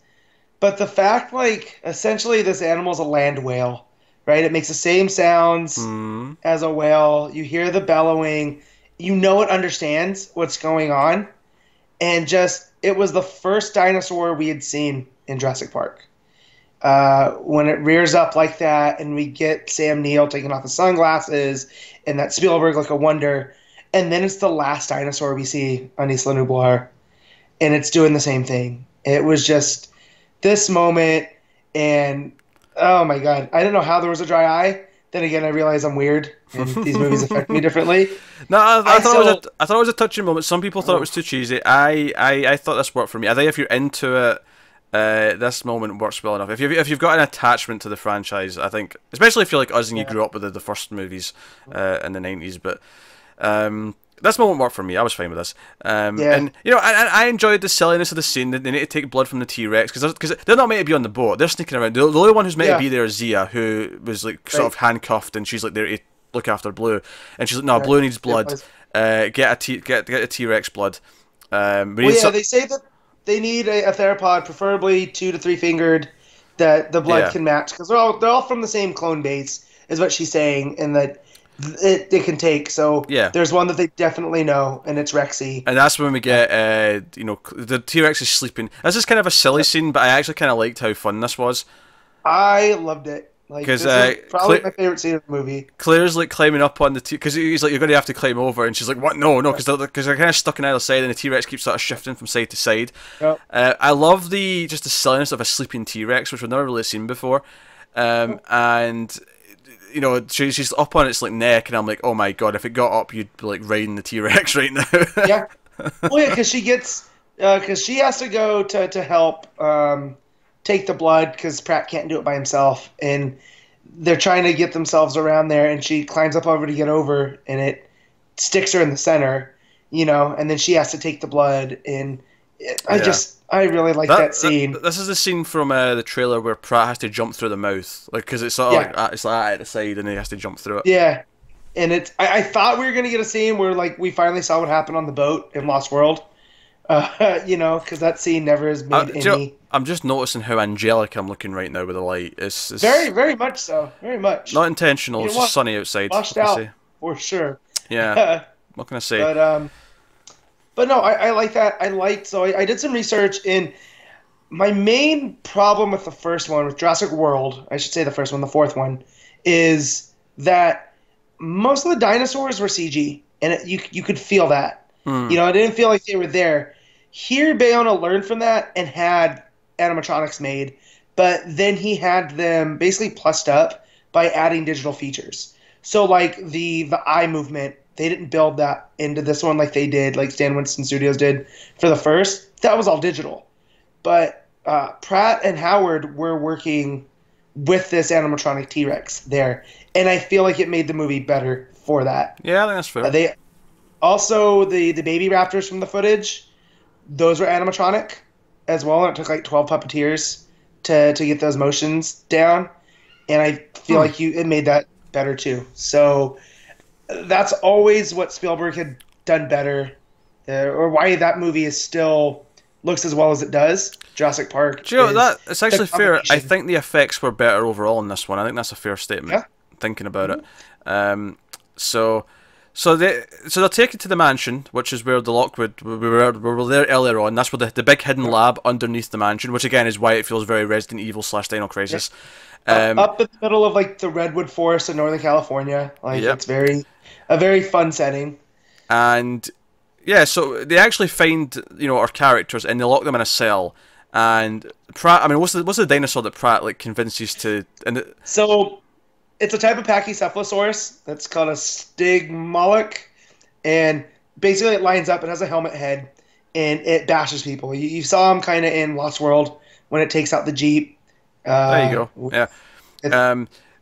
But the fact, like, essentially this animal's a land whale, right? It makes the same sounds as a whale. You hear the bellowing. You know it understands what's going on. And just, it was the first dinosaur we had seen in Jurassic Park. When it rears up like that and we get Sam Neill taking off his sunglasses and that Spielberg like a wonder, and then it's the last dinosaur we see on Isla Nublar, and it's doing the same thing. It was just this moment, and oh my god, I didn't know how there was a dry eye. Then again, I realize I'm weird, and these movies affect me differently. No, I thought it was a touching moment. Some people thought it was too cheesy. I thought this worked for me. I think if you're into it, this moment works well enough. If you've got an attachment to the franchise, I think, especially if you're like us and you grew up with the first movies in the 90s, but this moment worked for me. I was fine with this. And you know, I enjoyed the silliness of the scene. They need to take blood from the T-Rex because they're not meant to be on the boat. They're sneaking around. The only one who's meant to be there is Zia, who was like sort of handcuffed, and she's like there to look after Blue, and she's like, no, Blue needs blood. Get a T-Rex blood. They say that they need a theropod, preferably 2 to 3 fingered, that the blood can match, because they're all from the same clone base, is what she's saying, and that it can take. So there's one that they definitely know, and it's Rexy. And that's when we get you know, the T-Rex is sleeping. This is kind of a silly scene, but I actually kind of liked how fun this was. I loved it. Because probably my favorite scene of the movie. Claire's like climbing up on the because he's like, you're going to have to climb over, and she's like, what? No, because they're kind of stuck on either side, and the T-Rex keeps sort of shifting from side to side. I love the silliness of a sleeping T-Rex, which we've never really seen before, and you know, she's up on its like neck, and I'm like, oh my god, if it got up, you'd be like riding the T-Rex right now. Because she gets because she has to go to help. Take the blood because Pratt can't do it by himself, and they're trying to get themselves around there, and she climbs up over to get over, and it sticks her in the center. you know, and then she has to take the blood, and Yeah. I really like that scene. This is the scene from the trailer where Pratt has to jump through the mouth, like because it's sort of Yeah, like it's like at the side and he has to jump through it. yeah, and I thought we were gonna get a scene where like we finally saw what happened on the boat in Lost World, you know, because that scene never has made Do you know, any. I'm just noticing how angelic I'm looking right now with the light. It's Very, very much so. Very much. not intentional. You It's know just what? sunny outside. Washed What can I out say? for sure. Yeah. What can I say? But no, I like that. I did some research in my main problem with the first one, with Jurassic World, I should say the first one, the fourth one, is that most of the dinosaurs were CG, and you could feel that. You know, I didn't feel like they were there. Here, Bayona learned from that and had animatronics made, but then he had them basically plussed up by adding digital features. So, like the eye movement, they didn't build that into this one like they did, like Stan Winston Studios did for the first. That was all digital. But Pratt and Howard were working with this animatronic T-Rex there, and I feel like it made the movie better for that. Yeah, I think that's fair. They also the baby raptors from the footage, those were animatronic as well, and it took like 12 puppeteers to get those motions down, and I feel like it made that better too. So that's always what Spielberg had done better, or why that movie is still looks as well as it does. Jurassic Park. Do you know that it's actually fair? I combination. think the effects were better overall in this one. I think that's a fair statement. Yeah. Thinking about it, so they're taken to the mansion, which is where the Lockwood we were there earlier on. That's where the big hidden lab underneath the mansion, which again is why it feels very Resident Evil / Dino Crisis. Up in the middle of like the redwood forest in Northern California, like Yep. it's a very fun setting. And yeah, so they actually find our characters and they lock them in a cell. And Pratt, I mean, what's the dinosaur that Pratt like convinces to? So it's a type of Pachycephalosaurus that's called a stigmolic, and basically it lines up. It has a helmet head, and it bashes people. You saw him kind of in Lost World when it takes out the Jeep. There you go. Yeah.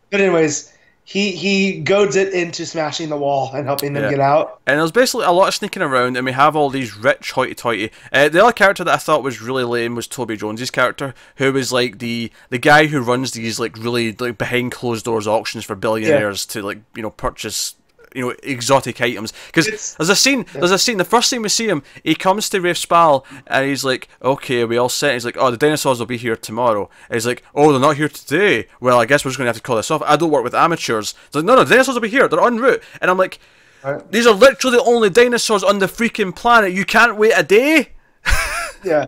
But anyways, he goads it into smashing the wall and helping them get out. And there's basically a lot of sneaking around, and we have all these rich hoity-toity. The other character that I thought was really lame was Toby Jones's character, who was like the guy who runs these like really like behind closed doors auctions for billionaires to like purchase exotic items. Because there's a scene, the first scene we see him, he comes to Rafe Spall and he's like, okay, are we all set? He's like, oh, the dinosaurs will be here tomorrow. And he's like, oh, they're not here today. Well, I guess we're just going to have to call this off. I don't work with amateurs. He's like, no, the dinosaurs will be here. They're en route. And I'm like, these are literally the only dinosaurs on the freaking planet. You can't wait a day? Yeah.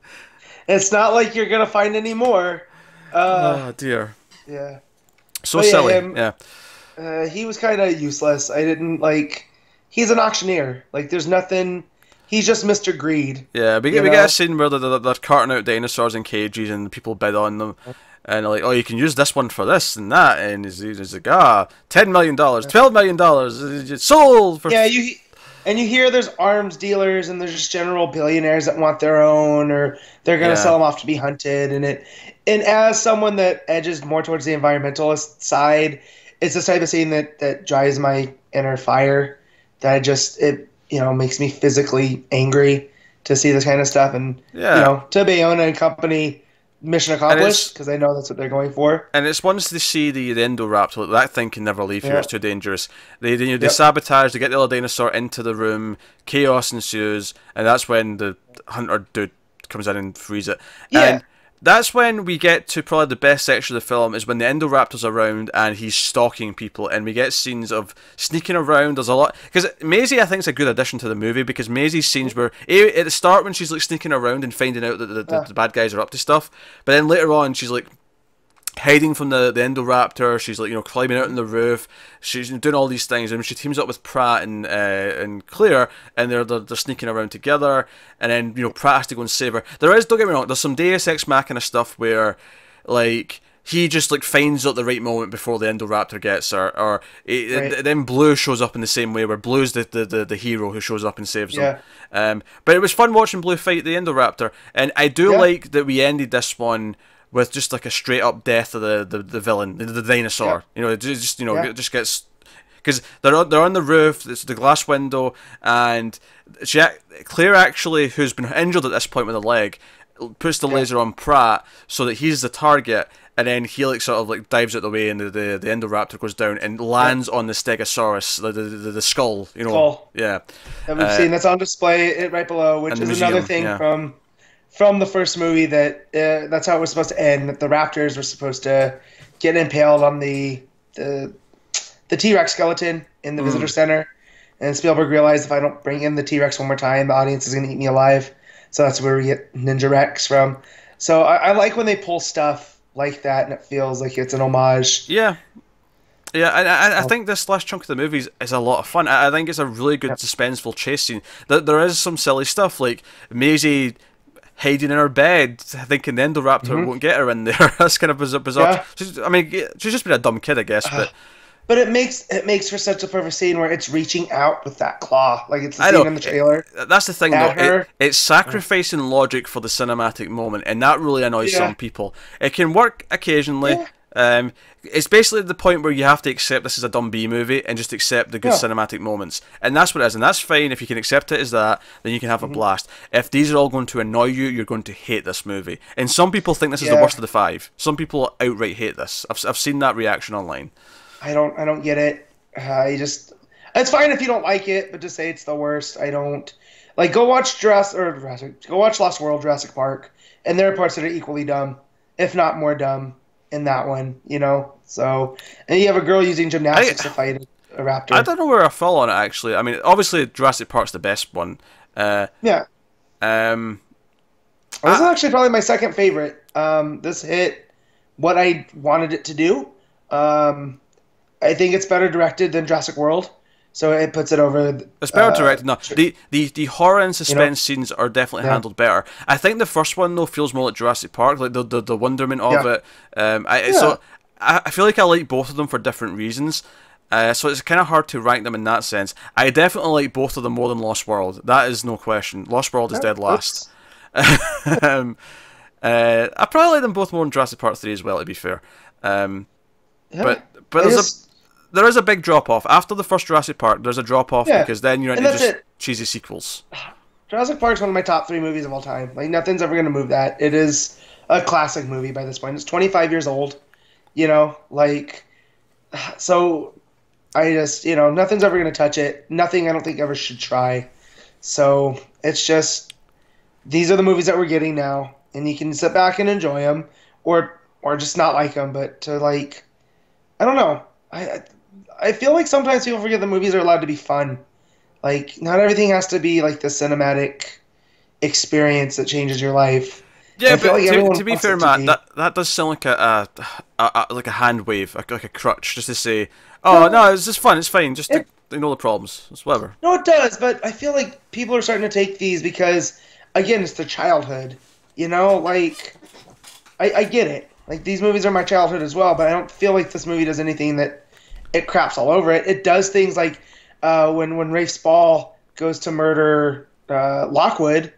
It's not like you're going to find any more. Oh, dear. Yeah. So silly. Yeah. He was kind of useless. I didn't like. He's an auctioneer. Like, there's nothing. He's just Mr. Greed. Yeah, we get a scene where they're carting out dinosaurs in cages and people bid on them. And they're like, oh, you can use this one for this and that. And he's like, $10 million, $12 million, sold for. Yeah, you hear there's arms dealers and there's just general billionaires that want their own, or they're going to sell them off to be hunted. And as someone that edges more towards the environmentalist side, it's this type of scene that drives my inner fire. That it makes me physically angry to see this kind of stuff. And to Bayona and company, mission accomplished, because I know that's what they're going for. And it's once they see the Indoraptor, that thing can never leave here. It's too dangerous. They sabotage. They get the other dinosaur into the room. Chaos ensues, and that's when the hunter dude comes in and frees it. Yeah. And that's when we get to probably the best section of the film, is when the Indoraptor's around and he's stalking people, and we get scenes of sneaking around. There's a lot, because Maisie, I think, is a good addition to the movie, because Maisie's scenes were at the start when she's like sneaking around and finding out that the bad guys are up to stuff, but then later on she's like hiding from the Indoraptor. She's like climbing out on the roof. She's doing all these things, and she teams up with Pratt and Claire, and they're sneaking around together. And then Pratt has to go and save her. Don't get me wrong, there's some Deus Ex Machina stuff where like he just like finds out the right moment before the Indoraptor gets her, or then Blue shows up in the same way, where Blue's the hero who shows up and saves them. But it was fun watching Blue fight the Indoraptor, and I do like that we ended this one with just like a straight up death of the villain, the dinosaur. It just just gets, because they're on the roof. It's the glass window, and Claire actually, who's been injured at this point with a leg, puts the laser on Pratt so that he's the target, and then he like sort of like dives out the way, and the Indoraptor goes down and lands on the Stegosaurus, the skull, you know. Skull. Yeah. That we've seen. That's on display right below, which is museum, another thing from the first movie that that's how it was supposed to end. That the raptors were supposed to get impaled on the T-Rex skeleton in the visitor center, and Spielberg realized if I don't bring in the T-Rex one more time, the audience is going to eat me alive. So that's where we get Ninja Rex from. So I like when they pull stuff like that, and it feels like it's an homage. Yeah. Yeah, and I think this last chunk of the movie is a lot of fun. I think it's a really good suspenseful chase scene. There is some silly stuff, like Maisie hiding in her bed, thinking the Indoraptor won't get her in there. That's kind of bizarre. Yeah. She's just been a dumb kid, I guess. But it makes for such a perfect scene where it's reaching out with that claw, like it's the scene in the trailer. That's the thing, though. It's sacrificing logic for the cinematic moment, and that really annoys some people. It can work occasionally. Yeah. It's basically the point where you have to accept this is a dumb B movie and just accept the good cinematic moments, and that's what it is, and that's fine. If you can accept it as that, then you can have a blast. If these are all going to annoy you, you're going to hate this movie. And some people think this is the worst of the 5. Some people outright hate this. I've seen that reaction online. I don't get it. It's fine if you don't like it, but just say it's the worst. I don't like. Go watch Lost World, Jurassic Park, and there are parts that are equally dumb, if not more dumb, in that one. You know. So, and you have a girl using gymnastics to fight a raptor. I don't know where I fall on it actually. I mean, obviously Jurassic Park's the best one. Yeah. This is actually probably my second favorite. This hit what I wanted it to do. I think it's better directed than Jurassic World, so it puts it over. It's better directed. No, the horror and suspense scenes are definitely handled better. I think the first one though feels more like Jurassic Park, like the wonderment of it. So I feel like I like both of them for different reasons. So it's kind of hard to rank them in that sense. I definitely like both of them more than Lost World. That is no question. Lost World is dead last. I probably like them both more than Jurassic Park 3 as well, to be fair. But there is a big drop off after the first Jurassic Park. There's a drop off because then you're into just cheesy sequels. Jurassic Park's one of my top 3 movies of all time. Like nothing's ever gonna move that. It is a classic movie by this point. It's 25 years old. You know, like so. I just nothing's ever gonna touch it. Nothing I don't think ever should try. So it's just these are the movies that we're getting now, and you can sit back and enjoy them, or just not like them. But to like, I don't know. I feel like sometimes people forget the movies are allowed to be fun. Like, not everything has to be like the cinematic experience that changes your life. Yeah, but like to be fair, Matt, that does sound like a hand wave, like a crutch, just to say, oh no, it's just fun, it's fine, just ignore the problems, it's whatever. No, it does, but I feel like people are starting to take these because, again, it's their childhood. You know, like I get it. Like these movies are my childhood as well, but I don't feel like this movie does anything that it craps all over it. It does things like when Rafe Spall goes to murder Lockwood,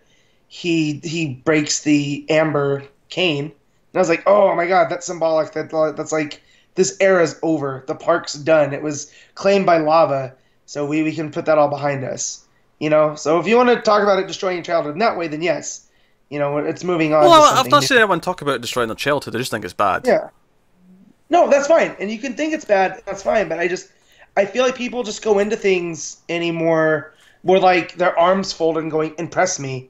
he breaks the amber cane, and I was like, oh my god, that's symbolic. That's like this era's over. The park's done. It was claimed by lava, so we can put that all behind us. You know, so if you want to talk about it destroying your childhood in that way, then yes. You know, it's moving on. Well, I've not seen anyone talk about destroying their childhood. I just think it's bad. Yeah. No, that's fine. And you can think it's bad. That's fine. But I feel like people just go into things anymore more like their arms folded and going, impress me.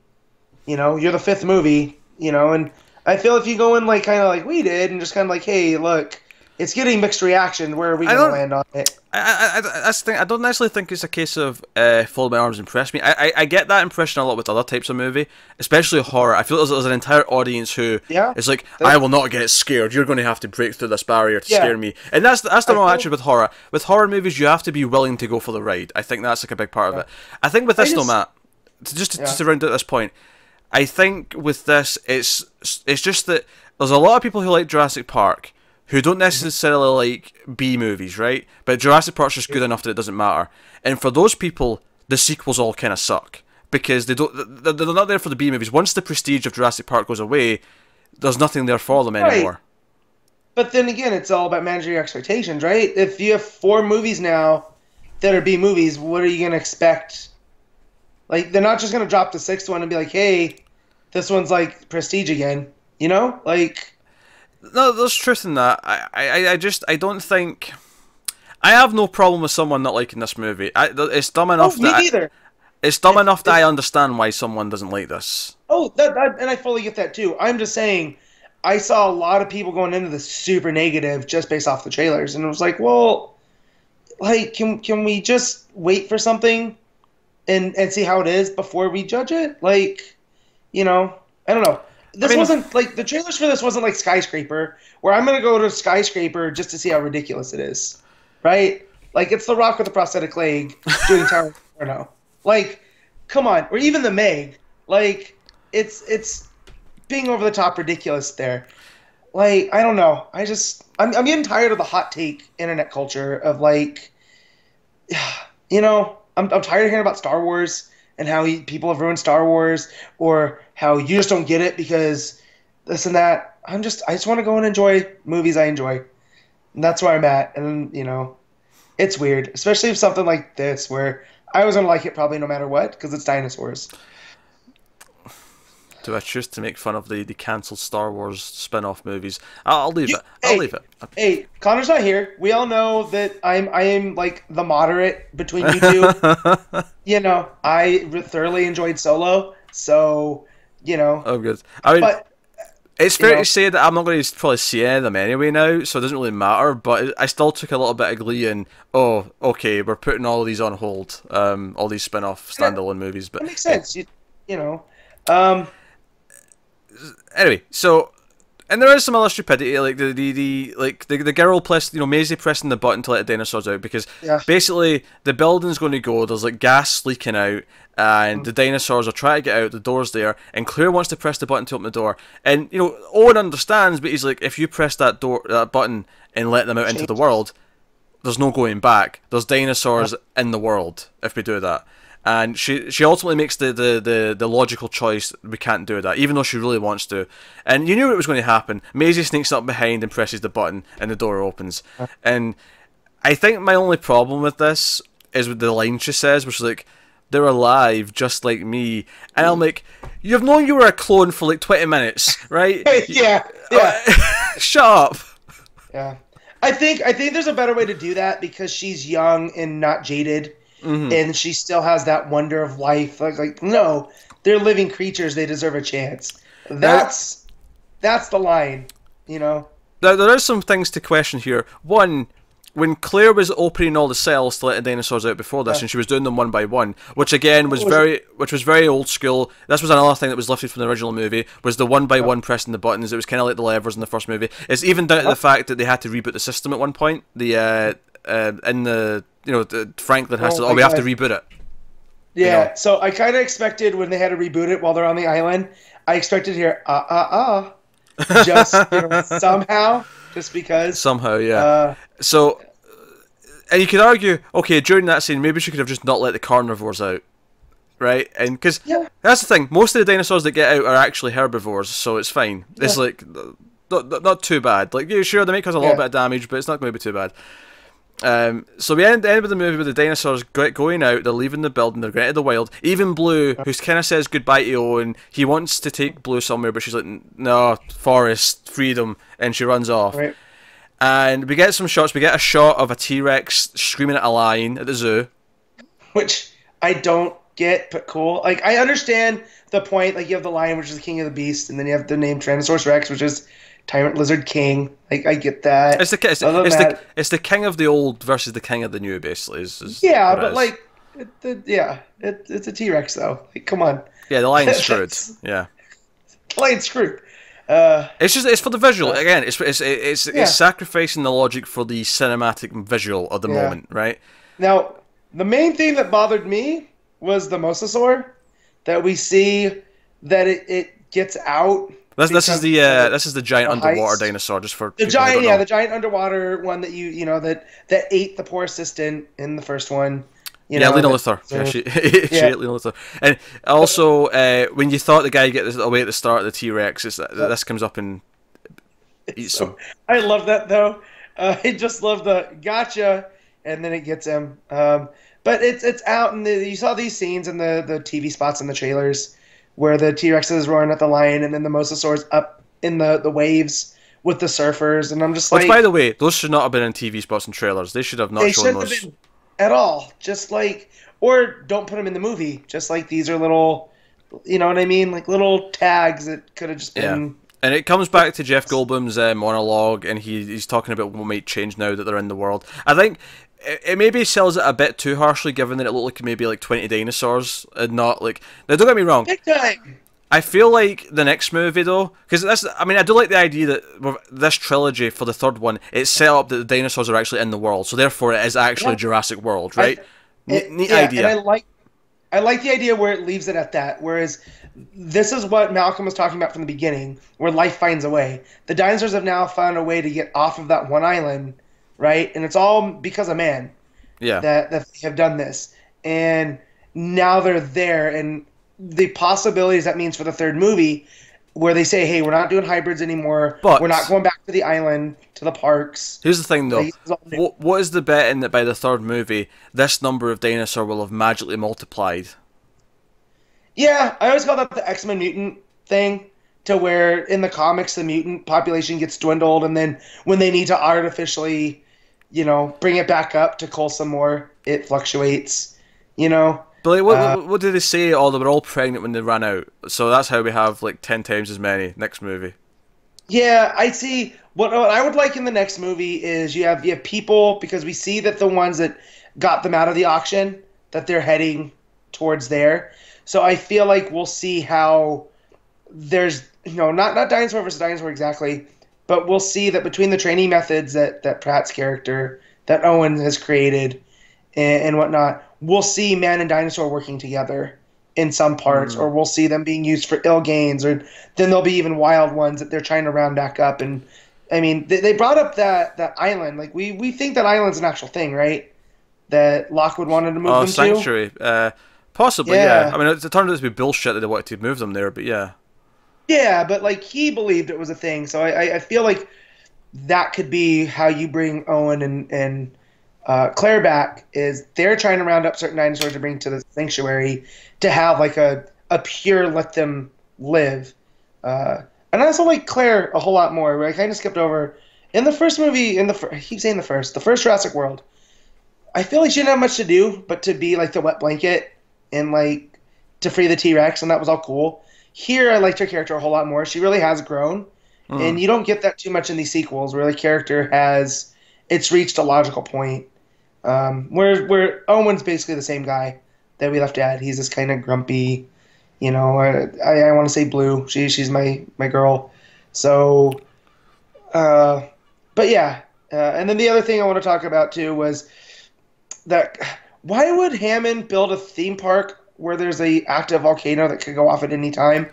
You know, you're the 5th movie, you know, and I feel if you go in like kind of like we did and just kind of like, hey, look, it's getting mixed reaction. Where are we going to land on it? That's the thing. I don't necessarily think it's a case of fold my arms, impress me. I get that impression a lot with other types of movie, especially horror. I feel there's an entire audience who is like, I will not get scared. You're going to have to break through this barrier to scare me. And that's the wrong attitude with horror. With horror movies, you have to be willing to go for the ride. I think that's like a big part of it. I think with this, though, Matt, just to round out this point, I think with this, it's just that there's a lot of people who like Jurassic Park who don't necessarily like B movies, right? But Jurassic Park's just good enough that it doesn't matter. And for those people, the sequels all kind of suck because they're not there for the B movies. Once the prestige of Jurassic Park goes away, there's nothing there for them anymore. But then again, it's all about managing your expectations, right? If you have 4 movies now that are B movies, what are you gonna expect? Like, they're not just gonna drop the sixth one and be like, "Hey, this one's like Prestige again," you know? Like, No, there's truth in that. I don't think. I have no problem with someone not liking this movie. It's dumb enough me that neither. it's dumb enough that I understand why someone doesn't like this. Oh, and I fully get that too. I'm just saying, I saw a lot of people going into this super negative just based off the trailers, and it was like, well, like, can we just wait for something and see how it is before we judge it? Like, I don't know. This wasn't like the trailers for this wasn't like Skyscraper, where I'm gonna go to Skyscraper just to see how ridiculous it is, right? Like, it's The Rock with a prosthetic leg doing Tower of Inferno. Like, come on, or even The Meg. Like, it's being over the top ridiculous there. Like, I don't know. I'm getting tired of the hot take internet culture of like, I'm tired of hearing about Star Wars and how people have ruined Star Wars, or how you just don't get it because this and that. I just want to go and enjoy movies I enjoy. And that's where I'm at. And, it's weird, especially if something like this where I was going to like it probably no matter what because it's dinosaurs. Do I choose to make fun of the cancelled Star Wars spin-off movies? I'll leave it. I'll leave it. Hey, Connor's not here. We all know that I am like the moderate between you two. I thoroughly enjoyed Solo, so Oh, good. I mean, but it's fair to say that I'm not going to probably see any of them anyway now, so it doesn't really matter. But I still took a little bit of glee in. Oh, okay, we're putting all of these on hold. All these spin-off standalone movies, but that makes sense. Anyway, so, and there is some other stupidity, like the girl Maisie pressing the button to let the dinosaurs out, because basically the building's going to go. There's like gas leaking out, and the dinosaurs are trying to get out. The door's there, and Claire wants to press the button to open the door, and Owen understands, but he's like, if you press that button and let them out into the world, there's no going back. There's dinosaurs in the world if we do that. And she ultimately makes the logical choice. We can't do that, even though she really wants to. And you knew it was going to happen. Maisie sneaks up behind and presses the button, and the door opens. And I think my only problem with this is with the line she says, which is like, "They're alive, just like me." And I'm like, you've known you were a clone for like 20 minutes, right? yeah. Shut up. Yeah. I think there's a better way to do that because she's young and not jaded. Mm-hmm. And she still has that wonder of life. Like, no, they're living creatures. They deserve a chance. That's the line, Now, there are some things to question here. One, when Claire was opening all the cells to let the dinosaurs out before this, and she was doing them one by one, which again was very old school. This was another thing that was lifted from the original movie, was the one by one pressing the buttons. It was kind of like the levers in the first movie. It's even down to the fact that they had to reboot the system at one point. Franklin has to. We have to reboot it. Yeah. So I kind of expected when they had to reboot it while they're on the island, I expected to hear just somehow, just because. Somehow, yeah. So, and you could argue, okay, during that scene, maybe she could have just not let the carnivores out, right? And because that's the thing, most of the dinosaurs that get out are actually herbivores, so it's fine. Yeah. It's like not too bad. Like, sure, they may cause a little bit of damage, but it's not going to be too bad. So we end with the movie with the dinosaurs going out. They're leaving the building. They're going to the wild. Even Blue, who kind of says goodbye to Owen, he wants to take Blue somewhere, but she's like, no, forest, freedom, and she runs off. Right. And we get some shots. We get a shot of a T-Rex screaming at a lion at the zoo, which I don't get, but cool. Like, I understand the point. Like, you have the lion, which is the king of the beast, and then you have the name Tyrannosaurus Rex, which is Tyrant Lizard King. Like, I get that. It's the king of the old versus the king of the new, basically. Is but like, it's a T-Rex though. Like, come on. Yeah, the lion's screwed. Yeah, the lion's screwed. It's for the visual again. It's sacrificing the logic for the cinematic visual of the moment, right? Now, the main thing that bothered me was the mosasaur that we see that it gets out. This is the giant underwater dinosaur. Just for the giant underwater one that that ate the poor assistant in the first one. Lena Luthor. She ate Lena Luthor. And also, when you thought the guy get away at the start of the T-Rex, this comes up and eats him. I love that though. I just love the gotcha. and then it gets him. But it's out, and you saw these scenes in the TV spots in the trailers where the T-Rex is roaring at the lion, and then the Mosasaur's up in the waves with the surfers, and I'm just Which, like, by the way, those should not have been in TV spots and trailers. They should have not they shown shouldn't have those. been at all. Just like, or don't put them in the movie. Just like these are little, you know what I mean? Like little tags that could have just been. And it comes back to Jeff Goldblum's monologue, and he's talking about what might change now that they're in the world. I think it maybe sells it a bit too harshly, given that it looked like maybe like 20 dinosaurs, and not like. Now, don't get me wrong. Big time. I feel like the next movie, though, because this, I mean, I do like the idea that with this trilogy for the third one, it's set up that the dinosaurs are actually in the world, so therefore it is actually Jurassic World, right? Neat idea. And I like the idea where it leaves it at that. Whereas this is what Malcolm was talking about from the beginning, where life finds a way. The dinosaurs have now found a way to get off of that one island, right? And it's all because of man. Yeah. That they have done this, and now they're there, and the possibilities that means for the third movie, where they say, "Hey, we're not doing hybrids anymore. But we're not going back to the island, to the parks." Here's the thing, though. What is the bet in that by the third movie, this number of dinosaur will have magically multiplied? Yeah, I always call that the X-Men mutant thing, to where in the comics the mutant population gets dwindled, and then when they need to artificially, bring it back up to cull some more, it fluctuates, But like, what did they say? Oh, they were all pregnant when they ran out. So that's how we have like 10 times as many next movie. Yeah, I see. What I would like in the next movie is you have people, because we see that the ones that got them out of the auction, that they're heading towards there. So I feel like we'll see how there's not dinosaur versus dinosaur exactly, but we'll see that between the training methods that Pratt's character, that Owen has created, and whatnot, we'll see man and dinosaur working together in some parts, or we'll see them being used for ill gains, or then there'll be even wild ones that they're trying to round back up. And I mean, they brought up that island. Like we think that island's an actual thing, right? That Lockwood wanted to move them Sanctuary. Possibly, yeah. I mean, it turned out to be bullshit that they wanted to move them there, but yeah. Yeah, but like he believed it was a thing, so I feel like that could be how you bring Owen and Claire back, is they're trying to round up certain dinosaurs to bring to the sanctuary to have like a pure let them live. And I also like Claire a whole lot more. I kind of skipped over in the first movie. I keep saying the first Jurassic World. I feel like she didn't have much to do but to be like the wet blanket and like to free the T-Rex, and that was all cool. Here, I liked her character a whole lot more. She really has grown, and you don't get that too much in these sequels, where the character it's reached a logical point. Where Owen's basically the same guy that we left at. He's this kind of grumpy, I want to say Blue. She's my girl. So, but yeah. And then the other thing I want to talk about too was that why would Hammond build a theme park where there's a active volcano that could go off at any time?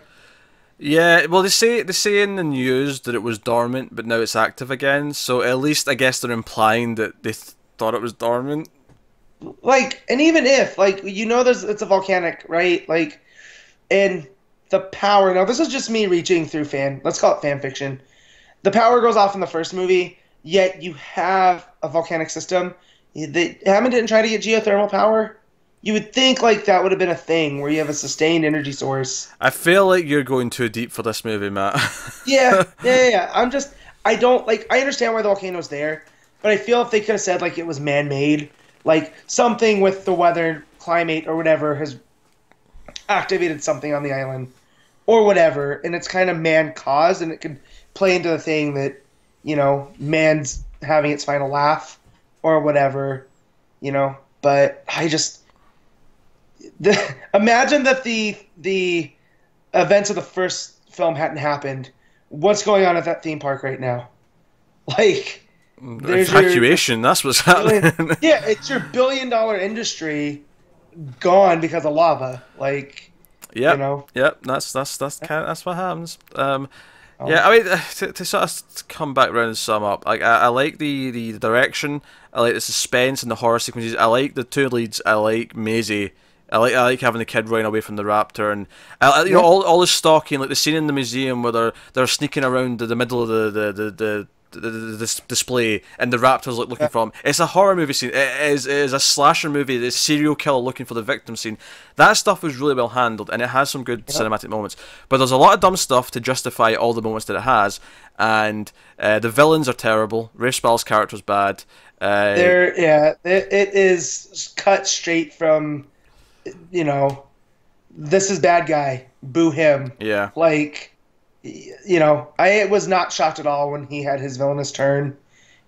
Yeah, well, they say in the news that it was dormant, but now it's active again. So at least I guess they're implying that they thought it was dormant. Like, and even if, like, it's a volcanic, right? Like, and the power. Now, this is just me reaching through let's call it fan fiction. The power goes off in the first movie, yet you have a volcanic system. Hammond didn't try to get geothermal power. You would think like that would have been a thing where you have a sustained energy source. I feel like you're going too deep for this movie, Matt. Yeah. I understand why the volcano's there, but I feel if they could have said like it was man-made, like something with the weather, climate, or whatever has activated something on the island, or whatever, and it's kind of man-caused, and it could play into the thing that, man's having its final laugh, or whatever, But I just imagine that the events of the first film hadn't happened. What's going on at that theme park right now? Like, evacuation. That's what's happening. Yeah, it's your billion-dollar industry gone because of lava. Like, yep, that's what happens. Yeah, I mean, to sort of come back around and sum up, like I like the direction, I like the suspense and the horror sequences. I like the two leads. I like Maisie. I like having the kid running away from the raptor, and all the stalking, like the scene in the museum where they're sneaking around the middle of the this display, and the raptors looking for him. It's a horror movie scene. It is a slasher movie. The serial killer looking for the victim scene. That stuff was really well handled, and it has some good cinematic moments. But there's a lot of dumb stuff to justify all the moments that it has, and the villains are terrible. Rafe Spall's character is bad. It is cut straight from, this is bad guy, boo him. Yeah. Like, I was not shocked at all when he had his villainous turn.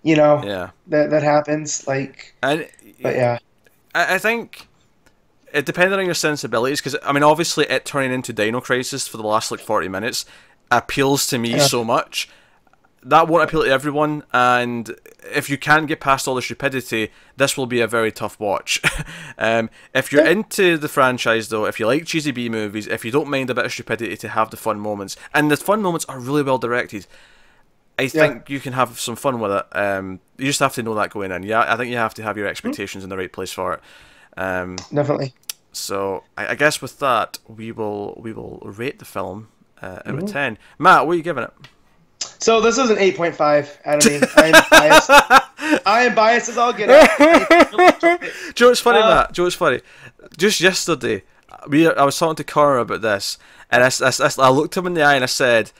That happens. Like, but yeah. I think it depended on your sensibilities, because I mean, obviously, it turning into Dino Crisis for the last 40 minutes appeals to me so much. That won't appeal to everyone, and if you can't get past all the stupidity, this will be a very tough watch. If you're into the franchise, though, if you like cheesy B movies, if you don't mind a bit of stupidity to have the fun moments, and the fun moments are really well directed, I think you can have some fun with it. You just have to know that going in. Yeah, I think you have to have your expectations in the right place for it. Definitely. So I guess with that, we will rate the film out of 10. Matt, what are you giving it? So this is an 8.5 out of me. I am biased. I am biased as all get out. Do you know what's funny, Matt? Do you know what's funny? Just yesterday, I was talking to Connor about this, and I looked him in the eye and I said,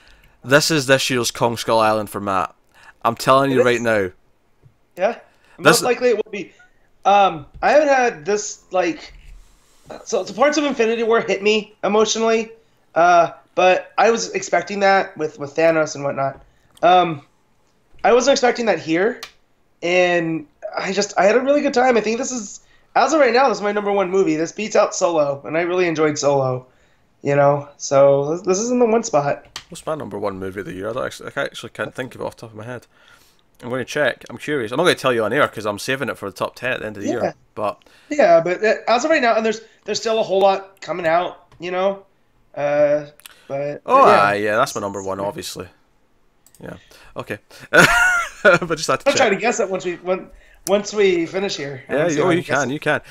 "This is this year's Kong Skull Island for Matt. I'm telling you right now." Yeah, most likely it will be. I haven't had this so parts of Infinity War hit me emotionally, but I was expecting that with Thanos and whatnot. I wasn't expecting that here, and I had a really good time. I think this is, as of right now, this is my #1 movie. This beats out Solo, and I really enjoyed Solo. So this is in the one spot. What's my #1 movie of the year? I actually can't think of it off the top of my head. I'm going to check. I'm curious. I'm not going to tell you on air because I'm saving it for the top 10 at the end of the year. But as of right now, and there's still a whole lot coming out. But that's my #1, obviously. Yeah. Okay. But just had to I'll try to guess it once we finish here. Yeah. You can.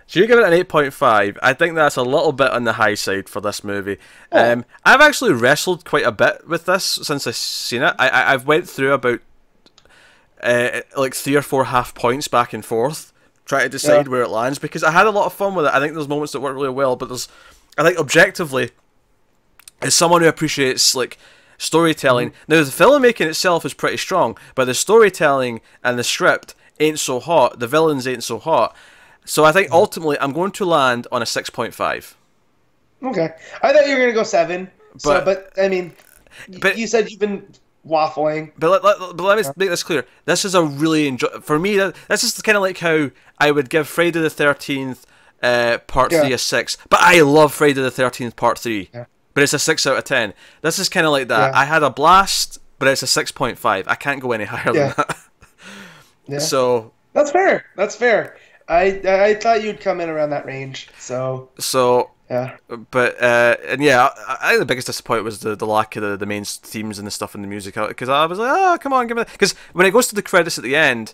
So you give it an 8.5. I think that's a little bit on the high side for this movie. I've actually wrestled quite a bit with this since I've seen it. I've went through about 3 or 4 half points back and forth, trying to decide where it lands, because I had a lot of fun with it. I think there's moments that work really well, but I think objectively, as someone who appreciates storytelling, now the filmmaking itself is pretty strong, but the storytelling and the script ain't so hot. The villains ain't so hot. So I think ultimately I'm going to land on a 6.5. Okay, I thought you were going to go 7. But I mean, you said you've been waffling. But let me make this clear. This is a really for me. This is kind of like how I would give Friday the 13th Part 3 a 6. But I love Friday the 13th Part 3. Yeah. But it's a 6 out of 10. This is kind of like that. Yeah. I had a blast, but it's a 6.5. I can't go any higher than that. Yeah. So that's fair. I thought you'd come in around that range. So yeah. But I think the biggest disappointment was the lack of the main themes and the stuff in the music, because I was like, oh, come on, give me that. Because when it goes to the credits at the end,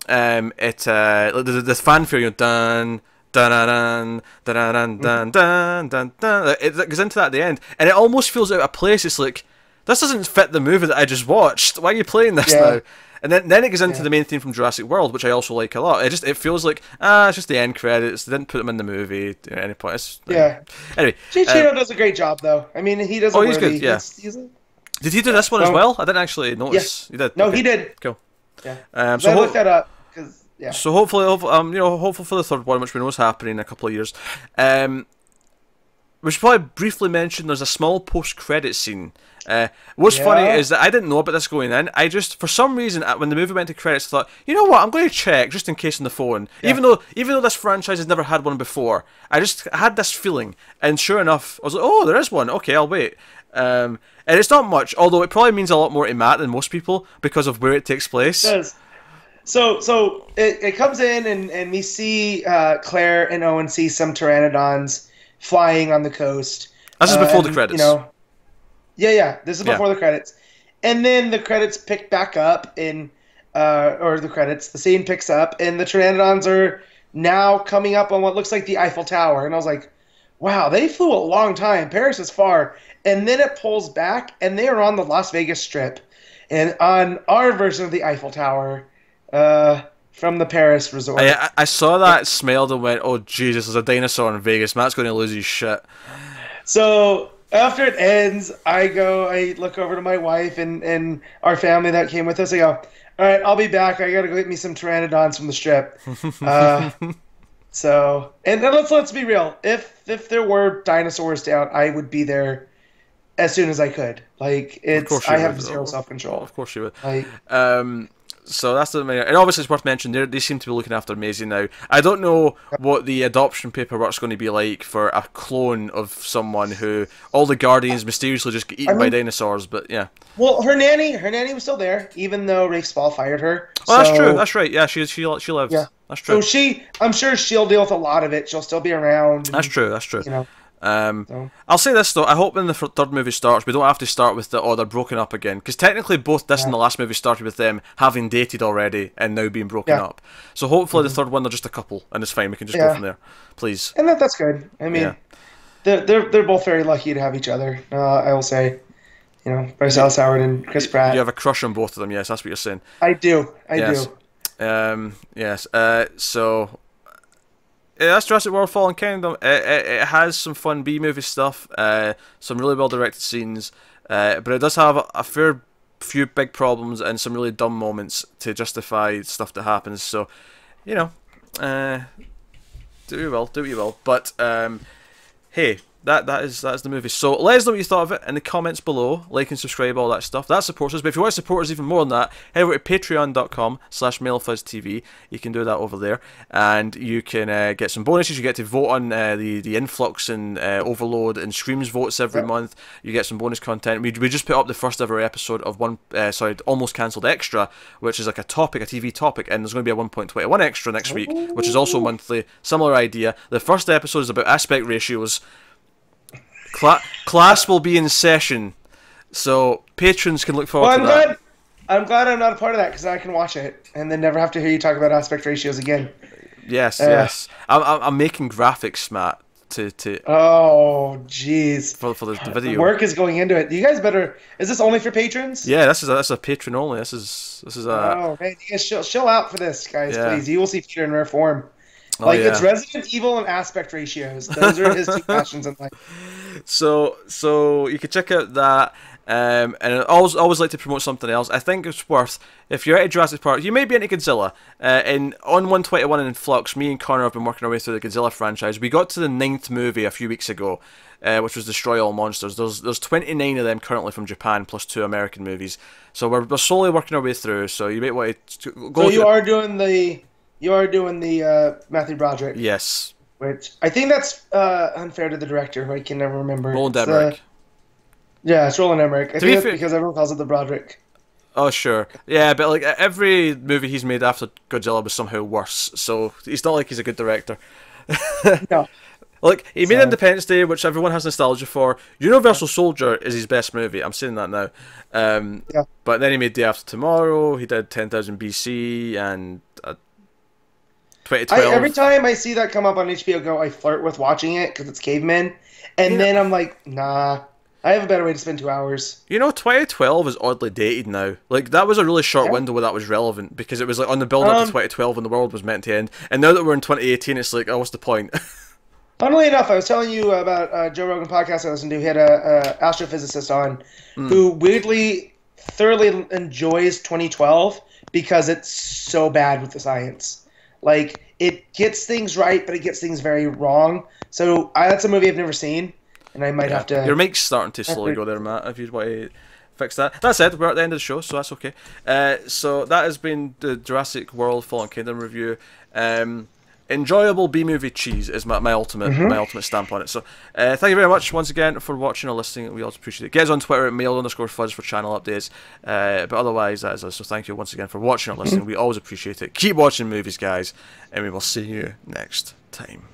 the fanfare, dun dun dun dun dun dun dun dun dun, it goes into that at the end, and it almost feels out of place. It's like, this doesn't fit the movie that I just watched. Why are you playing this now? And then it goes into the main theme from Jurassic World, which I also like a lot. It feels like, it's just the end credits. They didn't put them in the movie at any point. Anyway. Chino does a great job, though. I mean, he does a he's good, yeah. Did he do this one as well? I didn't actually notice. Yeah. He did. No, he did. Cool. Yeah. So I looked that up. So hopefully, hopeful for the third one, which we know is happening in a couple of years. We should probably briefly mention there's a small post-credit scene. What's funny is that I didn't know about this going in. I just, for some reason, when the movie went to credits, I thought, you know what, I'm going to check just in case on the phone. Yeah. Even though this franchise has never had one before, I had this feeling, and sure enough, I was like, oh, there is one. Okay, I'll wait. And it's not much, although it probably means a lot more to Matt than most people because of where it takes place. It does. So it comes in and we see Claire and Owen see some pteranodons flying on the coast. This is before the credits. This is before the credits. And then the credits pick back up the scene picks up, and the pteranodons are now coming up on what looks like the Eiffel Tower. And I was like, wow, they flew a long time. Paris is far. And then it pulls back, and they are on the Las Vegas Strip. And on our version of the Eiffel Tower, from the Paris resort. I saw that, smelled, and went, "Oh Jesus, there's a dinosaur in Vegas. Matt's going to lose his shit." So after it ends, I look over to my wife and our family that came with us. I go, "All right, I'll be back. I gotta go get me some pteranodons from the strip." So, and let's be real. If there were dinosaurs down, I would be there as soon as I could. Like, I have zero self-control. Of course you would. Like, so that's the main, and obviously it's worth mentioning they seem to be looking after Maisie now. I don't know what the adoption paperwork's going to be like for a clone of someone who all the guardians mysteriously just get eaten by dinosaurs, but yeah. Well, her nanny was still there, even though Rafe Spall fired her. Oh, that's true. That's right. Yeah, she lives. Yeah, that's true. So I'm sure she'll deal with a lot of it. She'll still be around. That's true. That's true. You know. I'll say this though, I hope when the third movie starts we don't have to start with they're broken up again, because technically both this and the last movie started with them having dated already and now being broken up, so hopefully the third one they're just a couple and it's fine, we can just go from there, please. And that's good. I mean, they're both very lucky to have each other. I will say, Bryce Dallas Howard and Chris Pratt. You have a crush on both of them, yes, that's what you're saying. I do. Yes. So that's Jurassic World Fallen Kingdom. It has some fun B-movie stuff, some really well-directed scenes, but it does have a fair few big problems and some really dumb moments to justify stuff that happens. So, do what you will. But, hey, that's the movie. So let us know what you thought of it in the comments below. Like and subscribe, all that stuff. That supports us. But if you want to support us even more than that, head over to patreon.com/MailFuzzTV. You can do that over there, and you can get some bonuses. You get to vote on the influx and overload and screams votes every month. You get some bonus content. We just put up the first ever episode of Almost Cancelled Extra, which is like a TV topic, and there's going to be a 1.21 extra next week, which is also monthly. Similar idea. The first episode is about aspect ratios. Class will be in session, so patrons can look forward to that. I'm glad I'm not a part of that, because I can watch it and then never have to hear you talk about aspect ratios again. Yes. I'm making graphics, Matt. Oh, jeez. For the video. Work is going into it. You guys better. Is this only for patrons? Yeah, this is a patron only. This is Oh man, you guys chill out for this, guys. Yeah. Please, you will see Peter in rare form. It's Resident Evil and aspect ratios. Those are his two passions in life. So you can check out that. And I always like to promote something else. I think it's worth, if you're at Jurassic Park, you may be into Godzilla. And on 121 and in Flux, me and Connor have been working our way through the Godzilla franchise. We got to the 9th movie a few weeks ago, which was Destroy All Monsters. There's 29 of them currently from Japan, plus 2 American movies. So we're slowly working our way through. So you may want to go. So you are doing the Matthew Broderick. Yes. Which I think that's unfair to the director, who I can never remember. Roland Emmerich. Yeah, it's Roland Emmerich. I think that's because everyone calls it the Broderick. Oh, sure. Yeah, but like every movie he's made after Godzilla was somehow worse, so it's not like he's a good director. No. Like, he made Independence Day, which everyone has nostalgia for. Universal Soldier is his best movie. I'm saying that now. But then he made Day After Tomorrow, he did 10,000 BC, and 2012. Every time I see that come up on HBO Go, I flirt with watching it because it's cavemen. And then I'm like, nah, I have a better way to spend 2 hours. 2012 is oddly dated now. Like, that was a really short window where that was relevant, because it was like on the build-up to 2012 when the world was meant to end. And now that we're in 2018, it's like, oh, what's the point? Funnily enough, I was telling you about a Joe Rogan podcast I listened to. He had a astrophysicist on who weirdly, thoroughly enjoys 2012 because it's so bad with the science. Like, it gets things right, but it gets things very wrong. So that's a movie I've never seen, and I might have to... Your mic's starting to slowly go there, Matt, if you'd want to fix that. That said, we're at the end of the show, so that's okay. So that has been the Jurassic World Fallen Kingdom review. Enjoyable B-movie cheese is my ultimate stamp on it. So thank you very much once again for watching or listening. We always appreciate it. Get us on Twitter at mail_fuzz for channel updates. But otherwise, that is us. So thank you once again for watching or listening. We always appreciate it. Keep watching movies, guys, and we will see you next time.